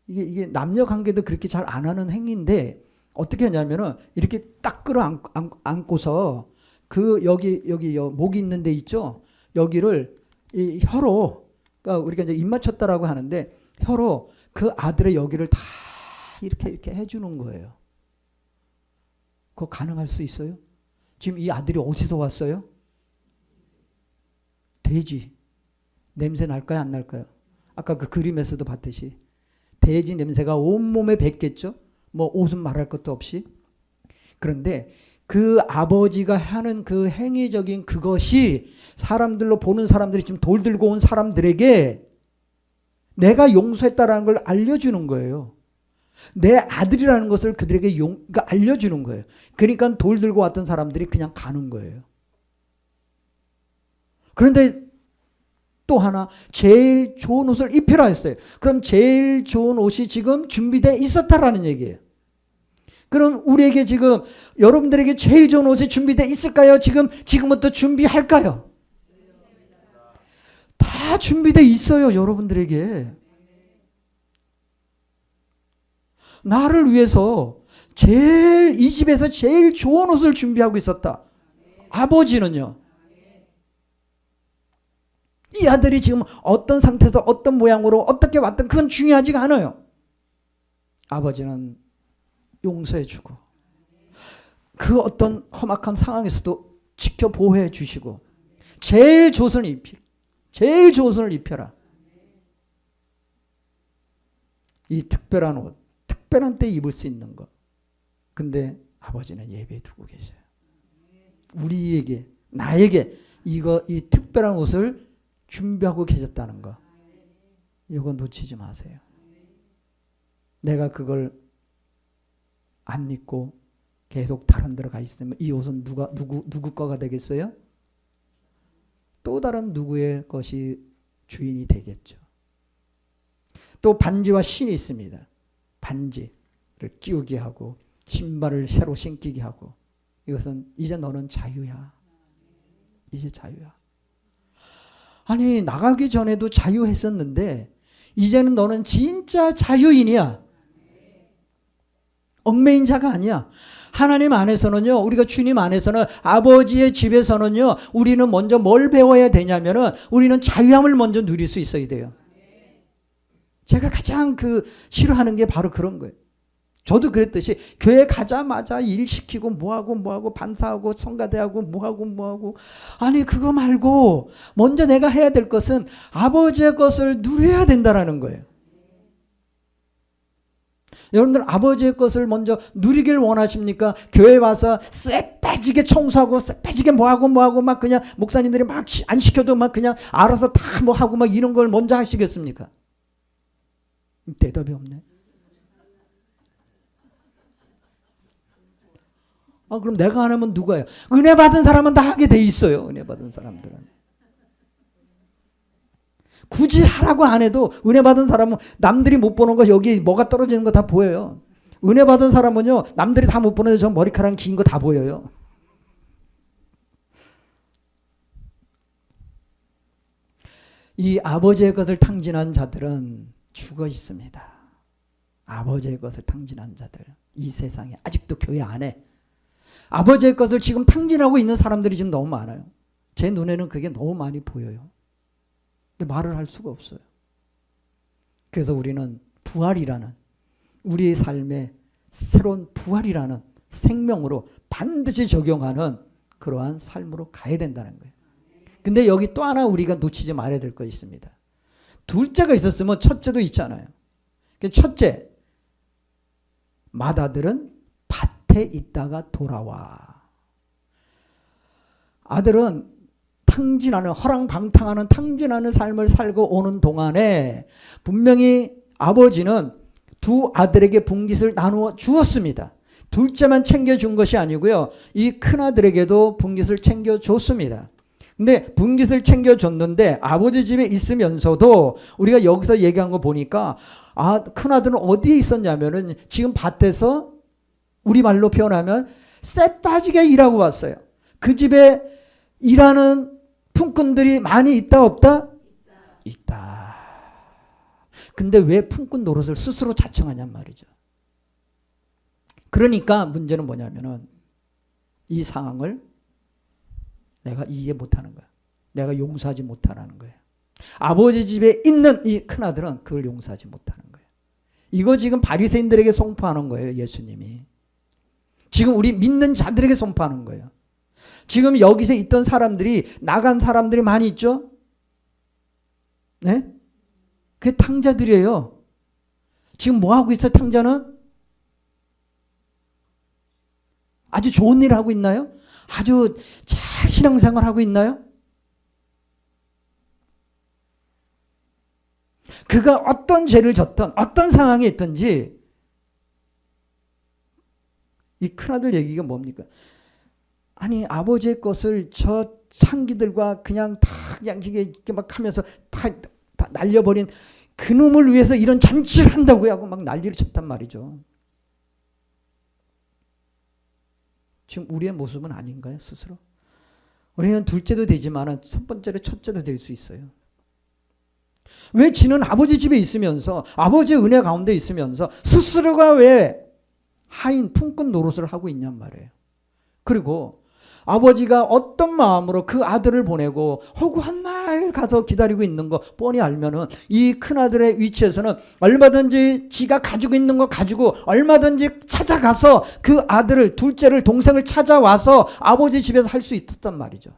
이게 남녀 관계도 그렇게 잘 안 하는 행위인데 어떻게 하냐면은 이렇게 딱 끌어안고서 그 여기 목이 있는 데 있죠. 여기를 이 혀로, 그러니까 우리가 이제 입 맞췄다라고 하는데 혀로 그 아들의 여기를 다 이렇게 해주는 거예요. 그거 가능할 수 있어요? 지금 이 아들이 어디서 왔어요? 돼지. 냄새 날까요? 안 날까요? 아까 그 그림에서도 봤듯이 돼지 냄새가 온몸에 뱄겠죠? 뭐 옷은 말할 것도 없이. 그런데 그 아버지가 하는 그 행위적인 그것이 사람들로 보는 사람들이 지금 돌 들고 온 사람들에게 내가 용서했다라는 걸 알려주는 거예요. 내 아들이라는 것을 그들에게 그러니까 알려주는 거예요. 그러니까 돌 들고 왔던 사람들이 그냥 가는 거예요. 그런데 또 하나, 제일 좋은 옷을 입히라 했어요. 그럼 제일 좋은 옷이 지금 준비되어 있었다라는 얘기예요. 그럼 우리에게 지금 여러분들에게 제일 좋은 옷이 준비되어 있을까요? 지금부터 준비할까요? 다 준비되어 있어요, 여러분들에게. 나를 위해서 이 집에서 제일 좋은 옷을 준비하고 있었다. 아버지는요. 이 아들이 지금 어떤 상태에서 어떤 모양으로 어떻게 왔든 그건 중요하지가 않아요. 아버지는 용서해주고 그 어떤 험악한 상황에서도 지켜 보호해 주시고 제일 좋은 옷을 입혀라. 이 특별한 옷, 특별한 때 입을 수 있는 것. 근데 아버지는 예배에 두고 계셔요. 우리에게, 나에게 이 특별한 옷을 준비하고 계셨다는 거. 이거 놓치지 마세요. 내가 그걸 안 입고 계속 다른 데로 가 있으면 이 옷은 누구 거가 되겠어요? 또 다른 누구의 것이 주인이 되겠죠. 또 반지와 신이 있습니다. 반지를 끼우게 하고 신발을 새로 신기게 하고, 이것은 이제 너는 자유야. 이제 자유야. 아니 나가기 전에도 자유했었는데 이제는 너는 진짜 자유인이야. 얽매인 자가 아니야. 하나님 안에서는요, 우리가 주님 안에서는, 아버지의 집에서는요, 우리는 먼저 뭘 배워야 되냐면은 우리는 자유함을 먼저 누릴 수 있어야 돼요. 제가 가장 싫어하는 게 바로 그런 거예요. 저도 그랬듯이 교회 가자마자 일 시키고 뭐하고 반사하고 성가대하고 뭐하고 아니 그거 말고 먼저 내가 해야 될 것은 아버지의 것을 누려야 된다라는 거예요. 여러분들 아버지의 것을 먼저 누리길 원하십니까? 교회 와서 쎄빠지게 청소하고 쎄빠지게 뭐하고 막 그냥 목사님들이 막 안 시켜도 막 그냥 알아서 다 뭐하고 막 이런 걸 먼저 하시겠습니까? 대답이 없네. 그럼 내가 안 하면 누가 해요? 은혜 받은 사람은 다 하게 돼 있어요. 은혜 받은 사람들은. 굳이 하라고 안 해도 은혜 받은 사람은 남들이 못 보는 거 여기 뭐가 떨어지는 거 다 보여요. 은혜 받은 사람은요 남들이 다 못 보는데 저 머리카락 긴 거 다 보여요. 이 아버지의 것을 탕진한 자들은 죽어 있습니다. 아버지의 것을 탕진한 자들, 이 세상에 아직도 교회 안에 아버지의 것을 지금 탕진하고 있는 사람들이 지금 너무 많아요. 제 눈에는 그게 너무 많이 보여요. 근데 말을 할 수가 없어요. 그래서 우리는 부활이라는, 우리의 삶에 새로운 부활이라는 생명으로 반드시 적용하는 그러한 삶으로 가야 된다는 거예요. 근데 여기 또 하나 우리가 놓치지 말아야 될 것이 있습니다. 둘째가 있었으면 첫째도 있잖아요. 첫째, 맏아들은 밭에 있다가 돌아와. 아들은 탕진하는, 허랑방탕하는 탕진하는 삶을 살고 오는 동안에 분명히 아버지는 두 아들에게 분깃을 나누어 주었습니다. 둘째만 챙겨준 것이 아니고요, 이 큰아들에게도 분깃을 챙겨줬습니다. 근데 분깃을 챙겨줬는데 아버지 집에 있으면서도 우리가 여기서 얘기한 거 보니까 큰아들은 어디에 있었냐면은 지금 밭에서 우리말로 표현하면 쎄 빠지게 일하고 왔어요. 그 집에 일하는 품꾼들이 많이 있다 없다? 있다. 근데 왜 품꾼 노릇을 스스로 자청하냔 말이죠. 그러니까 문제는 뭐냐면은 이 상황을 내가 이해 못하는 거야. 내가 용서하지 못하는 거예요. 아버지 집에 있는 이 큰아들은 그걸 용서하지 못하는 거예요. 이거 지금 바리새인들에게 선포하는 거예요. 예수님이. 지금 우리 믿는 자들에게 선포하는 거예요. 지금 여기서 있던 사람들이, 나간 사람들이 많이 있죠? 네? 그게 탕자들이에요. 지금 뭐 하고 있어요, 탕자는? 아주 좋은 일 하고 있나요? 아주 잘 신앙생활 하고 있나요? 그가 어떤 죄를 졌던, 어떤 상황에 있든지, 이 큰아들 얘기가 뭡니까? 아니, 아버지의 것을 저 창기들과 그냥 다 그냥 이게 막 하면서 다 날려버린 그 놈을 위해서 이런 잔치를 한다고 하고 막 난리를 쳤단 말이죠. 지금 우리의 모습은 아닌가요, 스스로? 우리는 둘째도 되지만 첫 번째로 첫째도 될 수 있어요. 왜 지는 아버지 집에 있으면서, 아버지의 은혜 가운데 있으면서 스스로가 왜 하인 품꾼 노릇을 하고 있냔 말이에요. 그리고 아버지가 어떤 마음으로 그 아들을 보내고 허구한 날 가서 기다리고 있는 거 뻔히 알면은 이 큰아들의 위치에서는 얼마든지 지가 가지고 있는 거 가지고 얼마든지 찾아가서 그 아들을, 둘째를, 동생을 찾아와서 아버지 집에서 할 수 있었단 말이죠.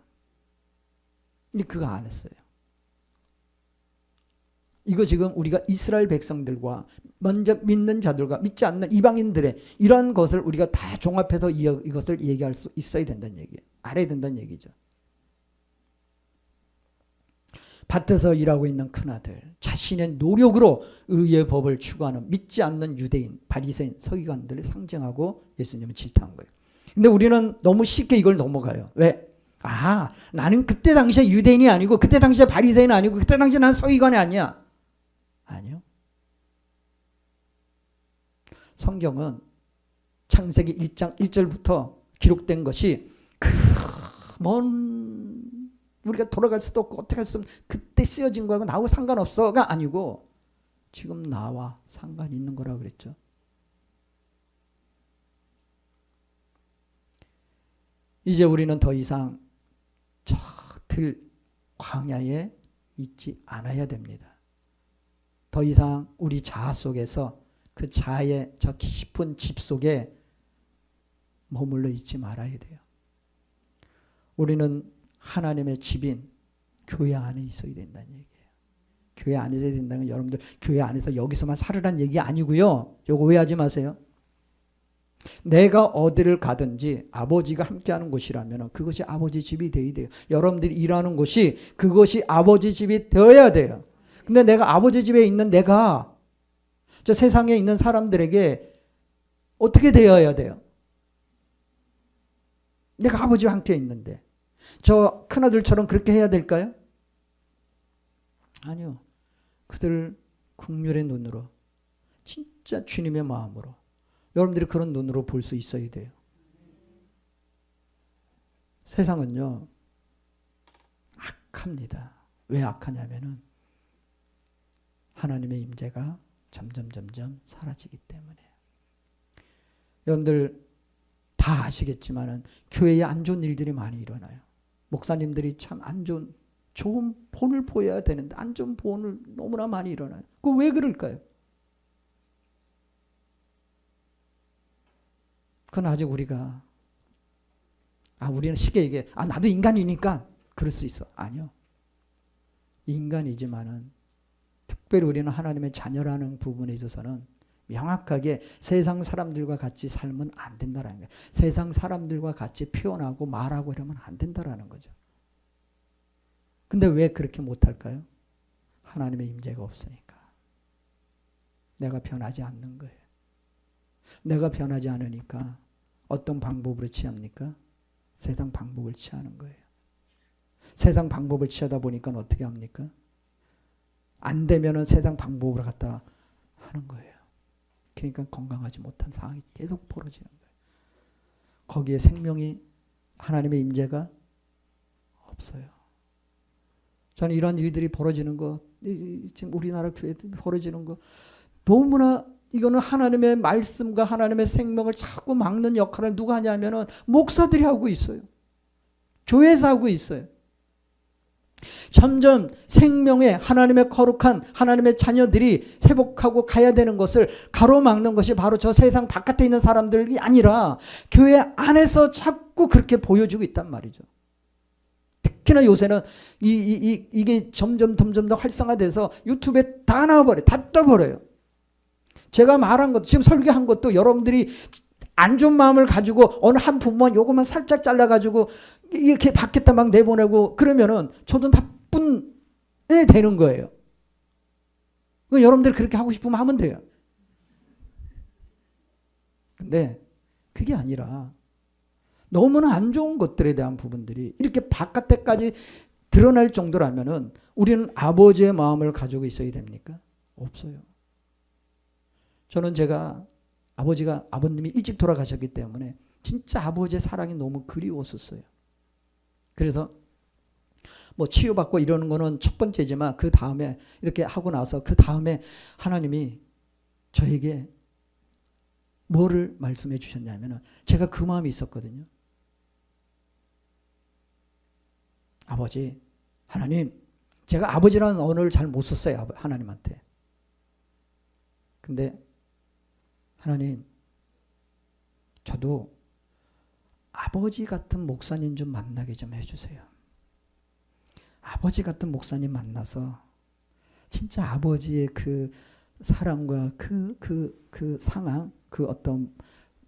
근데 그거 안 했어요. 이거 지금 우리가 이스라엘 백성들과 먼저 믿는 자들과 믿지 않는 이방인들의 이런 것을 우리가 다 종합해서 이것을 얘기할 수 있어야 된다는 얘기예요. 알아야 된다는 얘기죠. 밭에서 일하고 있는 큰아들, 자신의 노력으로 의의 법을 추구하는 믿지 않는 유대인, 바리새인, 서기관들을 상징하고 예수님은 질타한 거예요. 근데 우리는 너무 쉽게 이걸 넘어가요. 왜? 나는 그때 당시에 유대인이 아니고, 그때 당시에 바리새인이 아니고, 그때 당시에 나는 서기관이 아니야. 아니요. 성경은 창세기 1장 1절부터 기록된 것이 그 먼 우리가 돌아갈 수도 없고 어떻게 할 수 없는 그때 쓰여진 거하고 나하고 상관없어가 아니고 지금 나와 상관이 있는 거라고 그랬죠. 이제 우리는 더 이상 저 들 광야에 있지 않아야 됩니다. 더 이상 우리 자아 속에서 그 자아의 저 깊은 집 속에 머물러 있지 말아야 돼요. 우리는 하나님의 집인 교회 안에 있어야 된다는 얘기예요. 교회 안에 있어야 된다는 건 여러분들 교회 안에서 여기서만 살으란 얘기 아니고요. 이거 오해하지 마세요. 내가 어디를 가든지 아버지가 함께하는 곳이라면 그것이 아버지 집이 되어야 돼요. 여러분들이 일하는 곳이 그것이 아버지 집이 되어야 돼요. 근데 내가 아버지 집에 있는 내가 저 세상에 있는 사람들에게 어떻게 되어야 돼요? 내가 아버지와 함께 있는데 저 큰아들처럼 그렇게 해야 될까요? 아니요. 그들을 긍휼의 눈으로 진짜 주님의 마음으로 여러분들이 그런 눈으로 볼 수 있어야 돼요. 세상은요 악합니다. 왜 악하냐면은 하나님의 임재가 점점 사라지기 때문에. 여러분들 다 아시겠지만은 교회에 안 좋은 일들이 많이 일어나요. 목사님들이 참 안 좋은 본을 보여야 되는데 안 좋은 본을 너무나 많이 일어나요. 그거 왜 그럴까요? 그건 아직 우리가 우리는 쉽게 얘기해. 나도 인간이니까 그럴 수 있어. 아니요. 인간이지만은 특별히 우리는 하나님의 자녀라는 부분에 있어서는 명확하게 세상 사람들과 같이 살면 안 된다라는 거예요. 세상 사람들과 같이 표현하고 말하고 이러면 안 된다라는 거죠. 근데 왜 그렇게 못할까요? 하나님의 임재가 없으니까. 내가 변하지 않는 거예요. 내가 변하지 않으니까 어떤 방법으로 취합니까? 세상 방법을 취하는 거예요. 세상 방법을 취하다 보니까 어떻게 합니까? 안 되면은 세상 방법으로 갖다 하는 거예요. 그러니까 건강하지 못한 상황이 계속 벌어지는 거예요. 거기에 생명이 하나님의 임재가 없어요. 저는 이런 일들이 벌어지는 거, 지금 우리나라 교회들이 벌어지는 거 너무나 이거는 하나님의 말씀과 하나님의 생명을 자꾸 막는 역할을 누가 하냐면은 목사들이 하고 있어요. 교회에서 하고 있어요. 점점 생명의 하나님의 거룩한 하나님의 자녀들이 회복하고 가야 되는 것을 가로막는 것이 바로 저 세상 바깥에 있는 사람들이 아니라 교회 안에서 자꾸 그렇게 보여주고 있단 말이죠. 특히나 요새는 이게 점점 더 활성화돼서 유튜브에 다 나와버려요. 다 떠버려요. 제가 말한 것도 지금 설교한 것도 여러분들이 안 좋은 마음을 가지고 어느 한 부분만 요것만 살짝 잘라가지고 이렇게 밖에다 막 내보내고 그러면은 저도 나쁜 애 되는 거예요. 여러분들이 그렇게 하고 싶으면 하면 돼요. 근데 그게 아니라 너무나 안 좋은 것들에 대한 부분들이 이렇게 바깥에까지 드러날 정도라면은 우리는 아버지의 마음을 가지고 있어야 됩니까? 없어요. 저는 제가 아버님이 일찍 돌아가셨기 때문에 진짜 아버지의 사랑이 너무 그리웠었어요. 그래서 뭐 치유받고 이러는 거는 첫 번째지만 그 다음에 이렇게 하고 나서 그 다음에 하나님이 저에게 뭐를 말씀해 주셨냐면은 제가 그 마음이 있었거든요. 아버지, 하나님, 제가 아버지라는 언어를 잘 못 썼어요. 하나님한테. 근데 하나님, 저도 아버지 같은 목사님 좀 만나게 좀 해주세요. 아버지 같은 목사님 만나서 진짜 아버지의 그 사랑과 그 상황, 그 어떤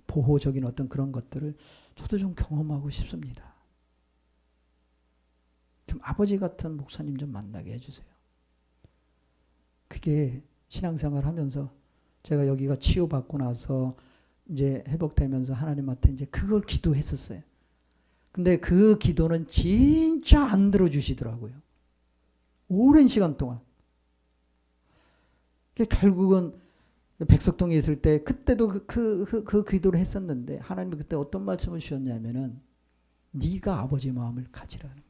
보호적인 어떤 그런 것들을 저도 좀 경험하고 싶습니다. 좀 아버지 같은 목사님 좀 만나게 해주세요. 그게 신앙생활 하면서 제가 여기가 치유받고 나서 이제 회복되면서 하나님한테 이제 그걸 기도했었어요. 근데 그 기도는 진짜 안 들어주시더라고요. 오랜 시간 동안. 결국은 백석동에 있을 때 그때도 그 기도를 했었는데 하나님이 그때 어떤 말씀을 주셨냐면은 네가 아버지 마음을 가지라는 거예요.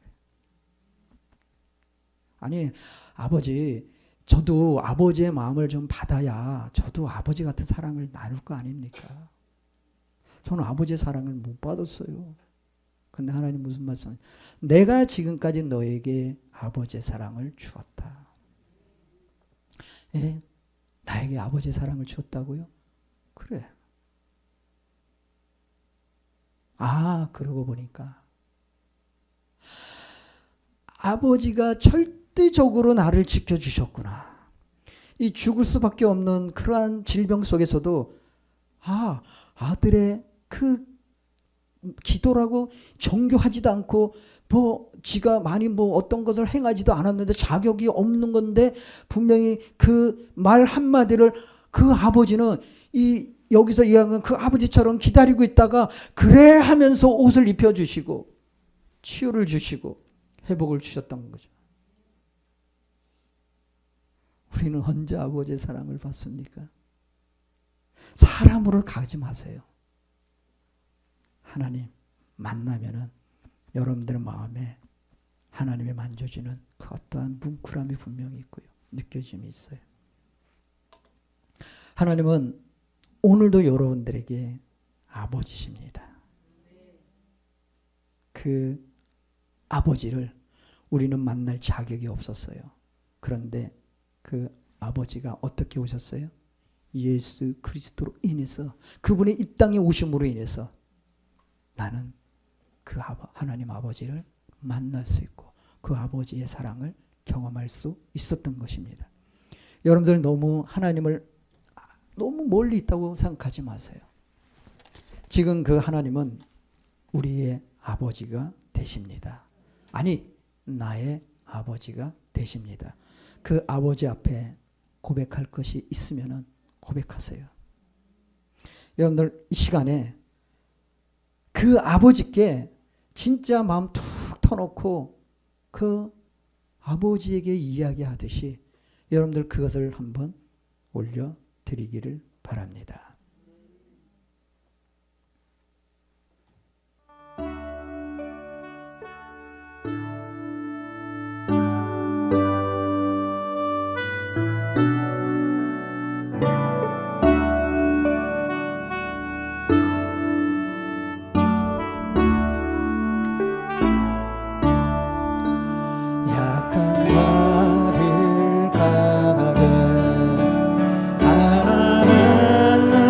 아니 아버지 저도 아버지의 마음을 좀 받아야 저도 아버지 같은 사랑을 나눌 거 아닙니까? 저는 아버지의 사랑을 못 받았어요. 근데 하나님 무슨 말씀을 내가 지금까지 너에게 아버지의 사랑을 주었다. 예? 나에게 아버지의 사랑을 주었다고요? 그래. 아, 그러고 보니까 아버지가 절대적으로 나를 지켜주셨구나. 이 죽을 수밖에 없는 그러한 질병 속에서도 아들의 그 기도라고 정교하지도 않고 뭐 지가 많이 뭐 어떤 것을 행하지도 않았는데 자격이 없는 건데 분명히 그 말 한마디를 그 아버지는 이 여기서 이야기하는 그 아버지처럼 기다리고 있다가 그래 하면서 옷을 입혀주시고 치유를 주시고 회복을 주셨던 거죠. 우리는 언제 아버지의 사랑을 받습니까? 사람으로 가지 마세요. 하나님 만나면은 여러분들의 마음에 하나님의 만져주는 그 어떠한 뭉클함이 분명히 있고요. 느껴짐이 있어요. 하나님은 오늘도 여러분들에게 아버지십니다. 그 아버지를 우리는 만날 자격이 없었어요. 그런데 그 아버지가 어떻게 오셨어요? 예수 그리스도로 인해서 그분의 이 땅에 오심으로 인해서 나는 그 하나님 아버지를 만날 수 있고 그 아버지의 사랑을 경험할 수 있었던 것입니다. 여러분들 너무 하나님을 너무 멀리 있다고 생각하지 마세요. 지금 그 하나님은 우리의 아버지가 되십니다. 아니 나의 아버지가 되십니다. 그 아버지 앞에 고백할 것이 있으면 고백하세요. 여러분들 이 시간에 그 아버지께 진짜 마음 툭 터놓고 그 아버지에게 이야기하듯이 여러분들 그것을 한번 올려드리기를 바랍니다. 나를 강하게 하나는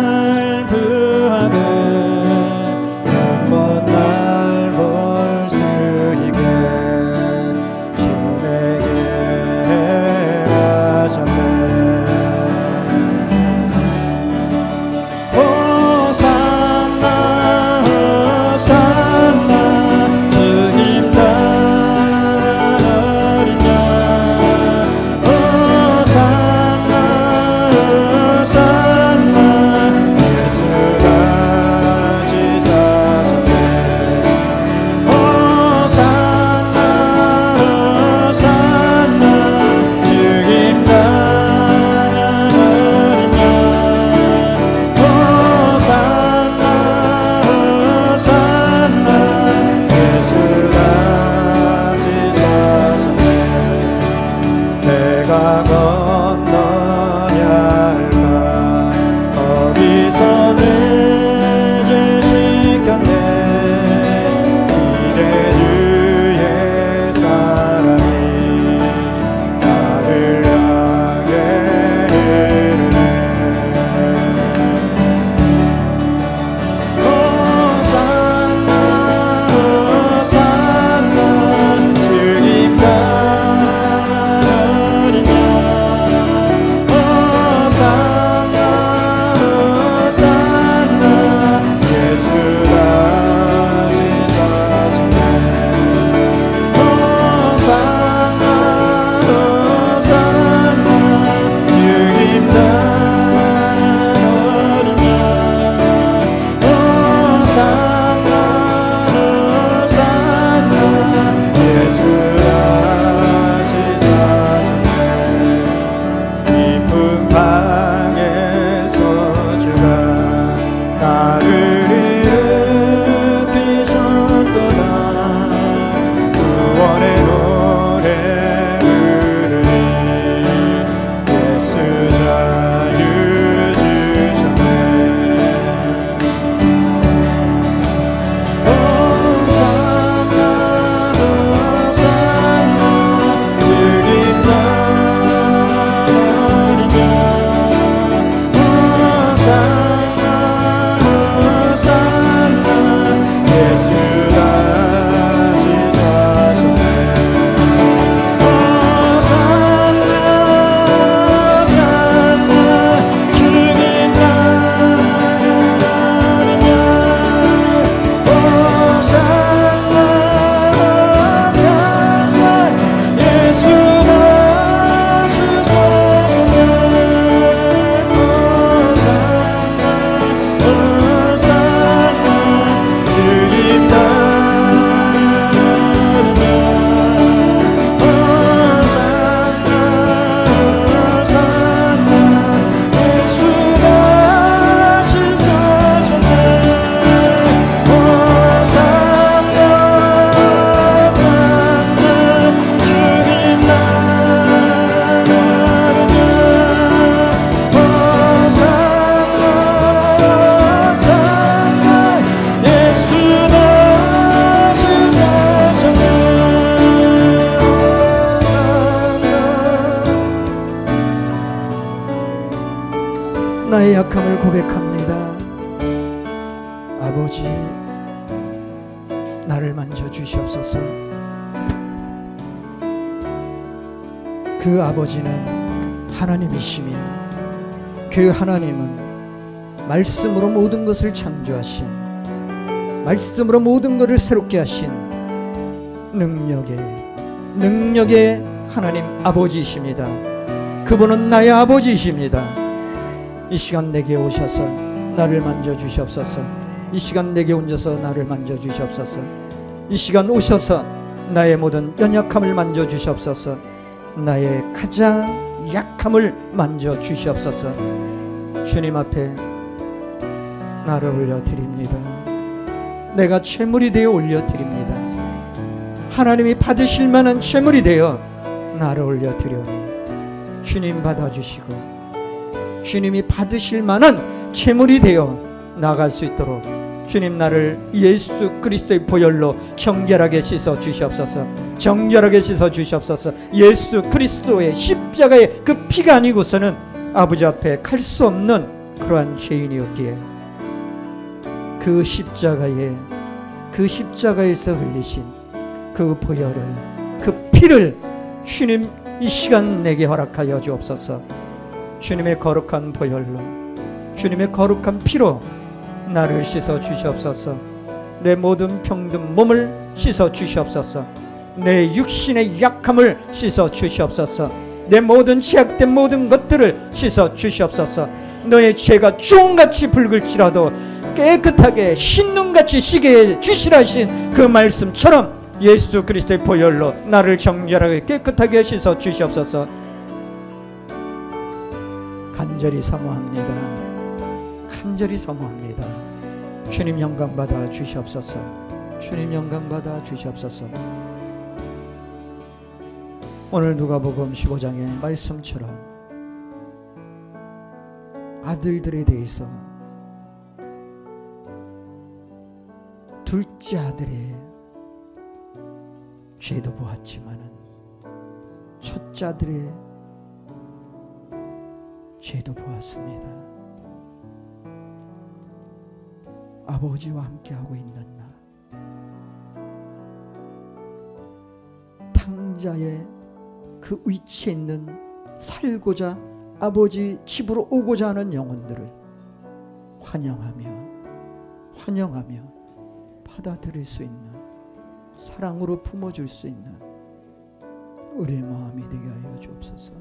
연약함을 고백합니다. 아버지, 나를 만져주시옵소서. 그 아버지는 하나님이시며 그 하나님은 말씀으로 모든 것을 창조하신, 말씀으로 모든 것을 새롭게 하신 능력의 하나님 아버지이십니다. 그분은 나의 아버지이십니다. 이 시간 내게 오셔서 나를 만져주시옵소서. 이 시간 내게 오셔서 나를 만져주시옵소서. 이 시간 오셔서 나의 모든 연약함을 만져주시옵소서. 나의 가장 약함을 만져주시옵소서. 주님 앞에 나를 올려드립니다. 내가 제물이 되어 올려드립니다. 하나님이 받으실 만한 제물이 되어 나를 올려드려니 주님 받아주시고 주님이 받으실 만한 제물이 되어 나갈 수 있도록 주님 나를 예수 그리스도의 보혈로 정결하게 씻어 주시옵소서. 정결하게 씻어 주시옵소서. 예수 그리스도의 십자가의 그 피가 아니고서는 아버지 앞에 갈 수 없는 그러한 죄인이었기에 그 십자가에서 흘리신 그 보혈을, 그 피를 주님 이 시간 내게 허락하여 주옵소서. 주님의 거룩한 보혈로, 주님의 거룩한 피로 나를 씻어 주시옵소서. 내 모든 병든 몸을 씻어 주시옵소서. 내 육신의 약함을 씻어 주시옵소서. 내 모든 제약된 모든 것들을 씻어 주시옵소서. 너의 죄가 주홍같이 붉을지라도 깨끗하게 흰눈같이 시게 해 주시라 하신 그 말씀처럼 예수 그리스도의 보혈로 나를 정결하게 깨끗하게 씻어 주시옵소서. 간절히 사모합니다. 간절히 사모합니다. 주님 영광 받아 주시옵소서. 주님 영광 받아 주시옵소서. 오늘 누가복음 15장의 말씀처럼 아들들에 대해서 둘째 아들의 죄도 보았지만은 첫째 아들의 죄도 보았습니다. 아버지와 함께하고 있는 나, 탕자의 그 위치에 있는 살고자 아버지 집으로 오고자 하는 영혼들을 환영하며 받아들일 수 있는, 사랑으로 품어줄 수 있는 우리의 마음이 되게 하여 주옵소서.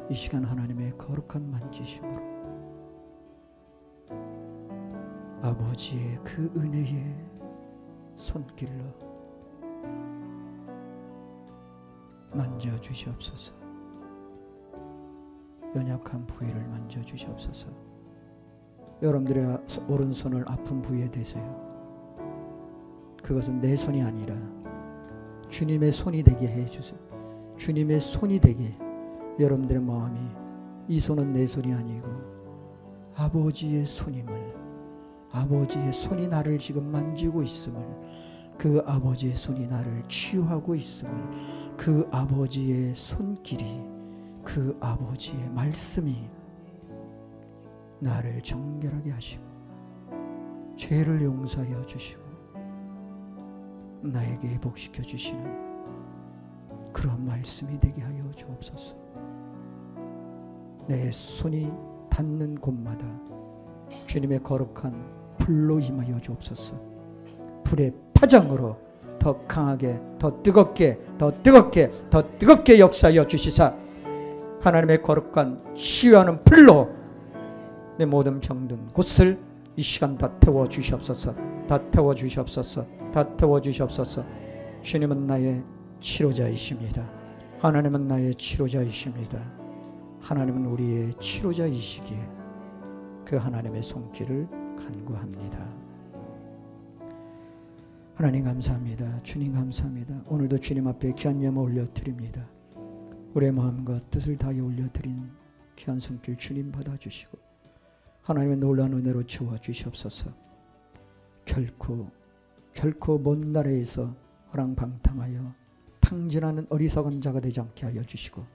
이 시간 하나님의 거룩한 만지심으로 아버지의 그 은혜의 손길로 만져주시옵소서. 연약한 부위를 만져주시옵소서. 여러분들의 오른손을 아픈 부위에 대세요. 그것은 내 손이 아니라 주님의 손이 되게 해주세요. 주님의 손이 되게. 여러분들의 마음이 이 손은 내 손이 아니고 아버지의 손임을, 아버지의 손이 나를 지금 만지고 있음을, 그 아버지의 손이 나를 치유하고 있음을, 그 아버지의 손길이, 그 아버지의 말씀이 나를 정결하게 하시고 죄를 용서하여 주시고 나에게 회복시켜 주시는 그런 말씀이 되게 하여 주옵소서. 내 손이 닿는 곳마다 주님의 거룩한 불로 임하여 주옵소서. 불의 파장으로 더 강하게, 더 뜨겁게 역사하여 주시사 하나님의 거룩한 치유하는 불로 내 모든 병든 곳을 이 시간 다 태워 주시옵소서. 다 태워 주시옵소서. 다 태워 주시옵소서. 주님은 나의 치료자이십니다. 하나님은 나의 치료자이십니다. 하나님은 우리의 치료자이시기에 그 하나님의 손길을 간구합니다. 하나님 감사합니다. 주님 감사합니다. 오늘도 주님 앞에 귀한 예물 올려드립니다. 우리의 마음과 뜻을 다해 올려드린 귀한 손길 주님 받아주시고 하나님의 놀라운 은혜로 채워주시옵소서. 결코 먼 나라에서 허랑방탕하여 탕진하는 어리석은 자가 되지 않게 하여 주시고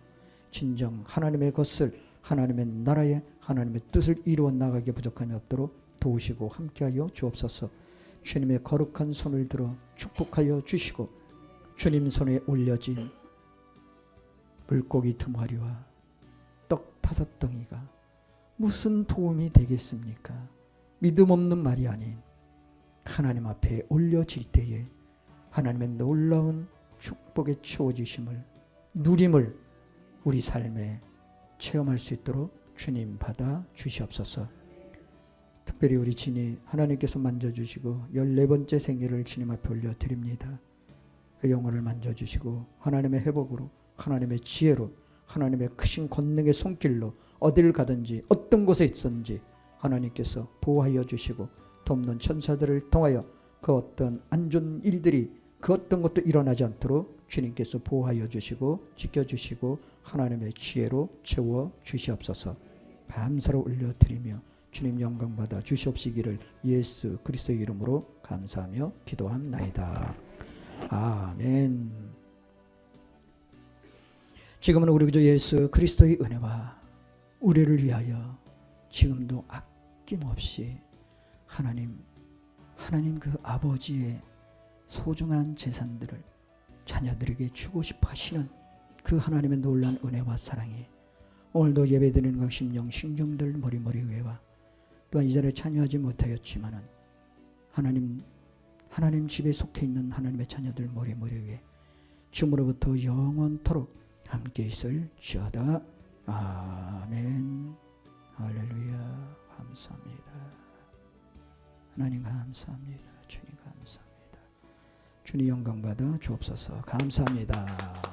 진정 하나님의 것을 하나님의 나라에 하나님의 뜻을 이루어 나가게 부족함이 없도록 도우시고 함께하여 주옵소서. 주님의 거룩한 손을 들어 축복하여 주시고 주님 손에 올려진 물고기 2마리와 떡 5덩이가 무슨 도움이 되겠습니까? 믿음 없는 말이 아닌 하나님 앞에 올려질 때에 하나님의 놀라운 축복의 채워주심을 누림을 우리 삶에 체험할 수 있도록 주님 받아 주시옵소서. 특별히 우리 진이 하나님께서 만져주시고 14번째 생일을 주님 앞에 올려드립니다. 그 영혼을 만져주시고 하나님의 회복으로 하나님의 지혜로 하나님의 크신 권능의 손길로 어딜 가든지 어떤 곳에 있든지 하나님께서 보호하여 주시고 돕는 천사들을 통하여 그 어떤 안 좋은 일들이 그 어떤 것도 일어나지 않도록 주님께서 보호하여 주시고 지켜주시고 하나님의 지혜로 채워 주시옵소서. 감사로 올려드리며 주님 영광 받아 주시옵시기를 예수 그리스도의 이름으로 감사하며 기도합나이다. 아멘. 지금은 우리 구주 예수 그리스도의 은혜와 우리를 위하여 지금도 아낌없이 하나님 그 아버지의 소중한 재산들을 자녀들에게 주고 싶어 하시는 그 하나님의 놀라운 은혜와 사랑이 오늘도 예배드리는 것 심령 신경들 머리머리 위에와 또한 이 자리에 참여하지 못하였지만은 하나님 집에 속해 있는 하나님의 자녀들 머리머리 위에 지금으로부터 영원토록 함께 있을지어다. 아멘. 할렐루야. 감사합니다. 하나님 감사합니다. 주님 감사합니다. 주님 영광 받아 주옵소서. 감사합니다.